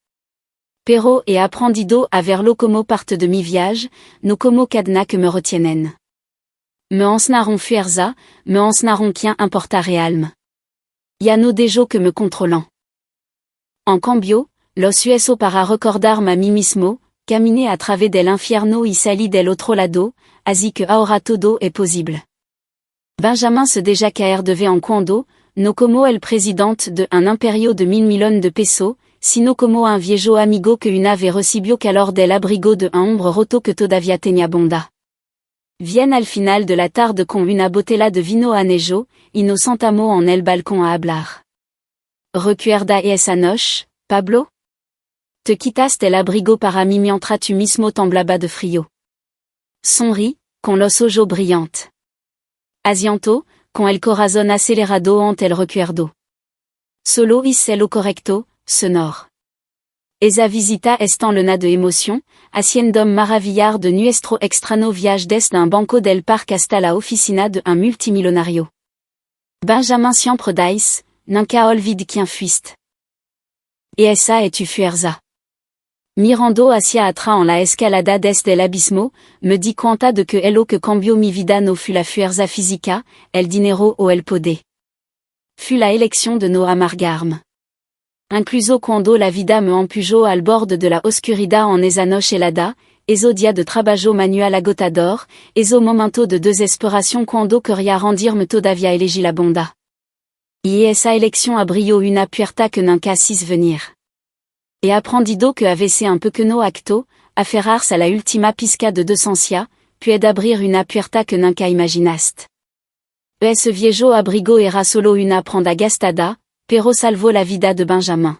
Pero he aprendido a verlo como parte de mi viaje, no como cadena que me retienen. Me enseñaron fuerza, me enseñaron quién importa realmente. Ya no dejo que me controlan. En cambio, los uso para recordarme a mí mismo, caminé a través del infierno y salí del otro lado, así que ahora todo es posible. Benjamin se deja caer de vez en cuando, no como el presidente de un imperio de 1.000 millones de pesos, sino como un viejo amigo que una vez recibió calor del abrigo de un hombre roto que todavía tenía bonda. Viene al final de la tarde con una botella de vino anejo, y nos sentamos en el balcón a hablar. ¿Recuerda esa noche, Pablo? Te quitaste el abrigo para mí mientras tú mismo temblaba de frío. Sonrí, con los ojos brillantes. Asiento, con el corazón acelerado ante el recuerdo. Solo hice lo correcto, sonor. Esa visita está llena de emoción, haciéndome maravillar de nuestro extraño viaje desde un banco del parque hasta la oficina de un multimillonario. Benjamin siempre dice, nunca olvide quién fuiste. Y esa es tu fuerza. Mirando hacia atrás en la escalada desde el abismo, me di cuenta de que lo que cambió mi vida no fue la fuerza física, el dinero o el poder. Fut la elección de no amargarme. Incluso cuando la vida me empujó al borde de la oscuridad en esa noche helada, esos días de trabajo manual agotador, esos momentos de desesperación cuando quería rendirme todavía elegí la bondad. Y esa elección abrió una puerta que nunca quis venir. He aprendido que a veces un pequeño acto, aferrarse a la última pizca de decencia, puede abrir una puerta que nunca imaginaste. Ese viejo abrigo era solo una prenda gastada, pero salvó la vida de Benjamin.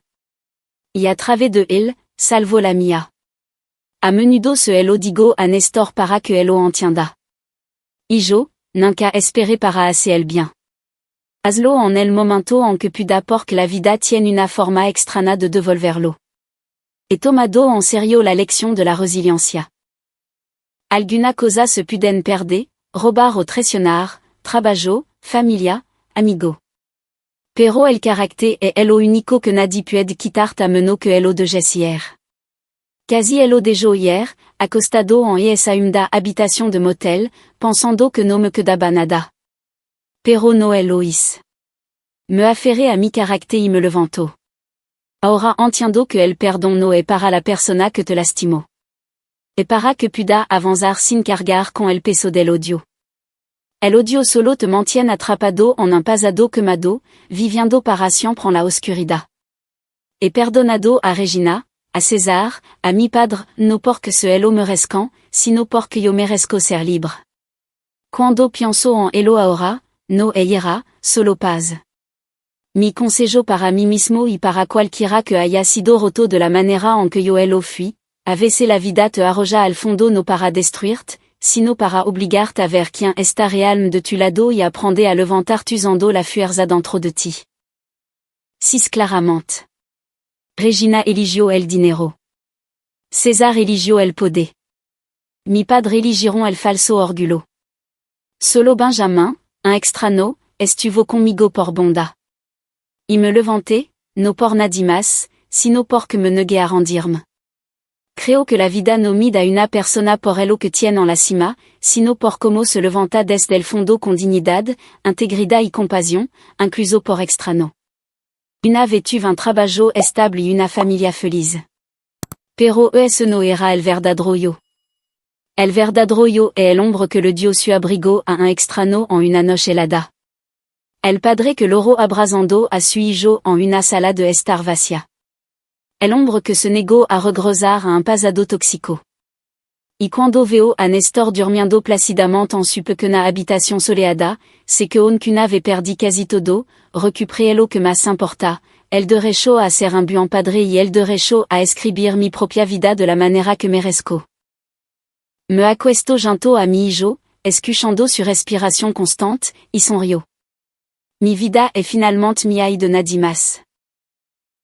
Y a través de él, salvó la mía. A menudo se lo digo a Néstor para que lo entienda. Y yo, nunca esperé para hacer el bien. Hazlo en el momento en que pueda porque la vida tiene una forma extraña de devolverlo. He tomado en serio la lección de la resiliencia. Alguna cosa se pueden perder, robar o traicionar, trabajo, familia, amigo. Pero el carácter es lo único que nadie puede quitarte a menos que lo dejes hier. Casi lo dejó hier, acostado en esa humilde habitación de motel, pensando que no me quedaba nada. Pero no lo hice. Me aferré a mi carácter y me levantó. Ahora entiendo que el perdón no es para la persona que te lastimó. Es para que pueda avanzar sin cargar con el peso del odio. El odio solo te mantiene atrapado en un pasado quemado, viviendo para siempre en la oscuridad. He perdonado a Regina, a César, a mi padre, no porque se lo merezcan, sino porque yo merezco ser libre. Cuando pienso en lo ahora, no era, solo paz. Mi consejo para mí mismo y para cualquiera que haya sido roto de la manera en que yo lo fui, a veces la vida te arroja al fondo no para destruirte, sino para obligarte a ver quién está real de tu lado y aprender a levantar usando la fuerza dentro de ti. 6 claramente. Regina eligió el dinero. César eligió el poder. Mi padre eligieron el falso orgullo. Solo Benjamin, un extraño, estuvo conmigo por bondad. Y me levanté, no por nadie más, sino porque me negué a rendirme. Creo que la vida no mide a una persona por lo que tiene en la cima, sino por cómo se levanta desde el fondo con dignidad, integridad y compasión, incluso por extraño. Una vez tuve un trabajo estable y una familia feliz. Pero ese no era el verdadero yo. El verdadero yo es el hombre que le dio su abrigo a un extraño en una noche helada. El padre que loro abrazando a su hijo en una sala de estar vacía. El hombre que se negó a regresar a un pasado tóxico. Y cuando veo a Néstor durmiendo plácidamente en su pequeña habitación soleada, sé que aunque una vez perdí casi todo, recuperé lo que más importa, el derecho a ser un buen padre y el derecho a escribir mi propia vida de la manera que merezco. Me acuesto junto a mi hijo, escuchando su respiración constante, y sonrío. Mi vida es finalmente mía y de nadie más.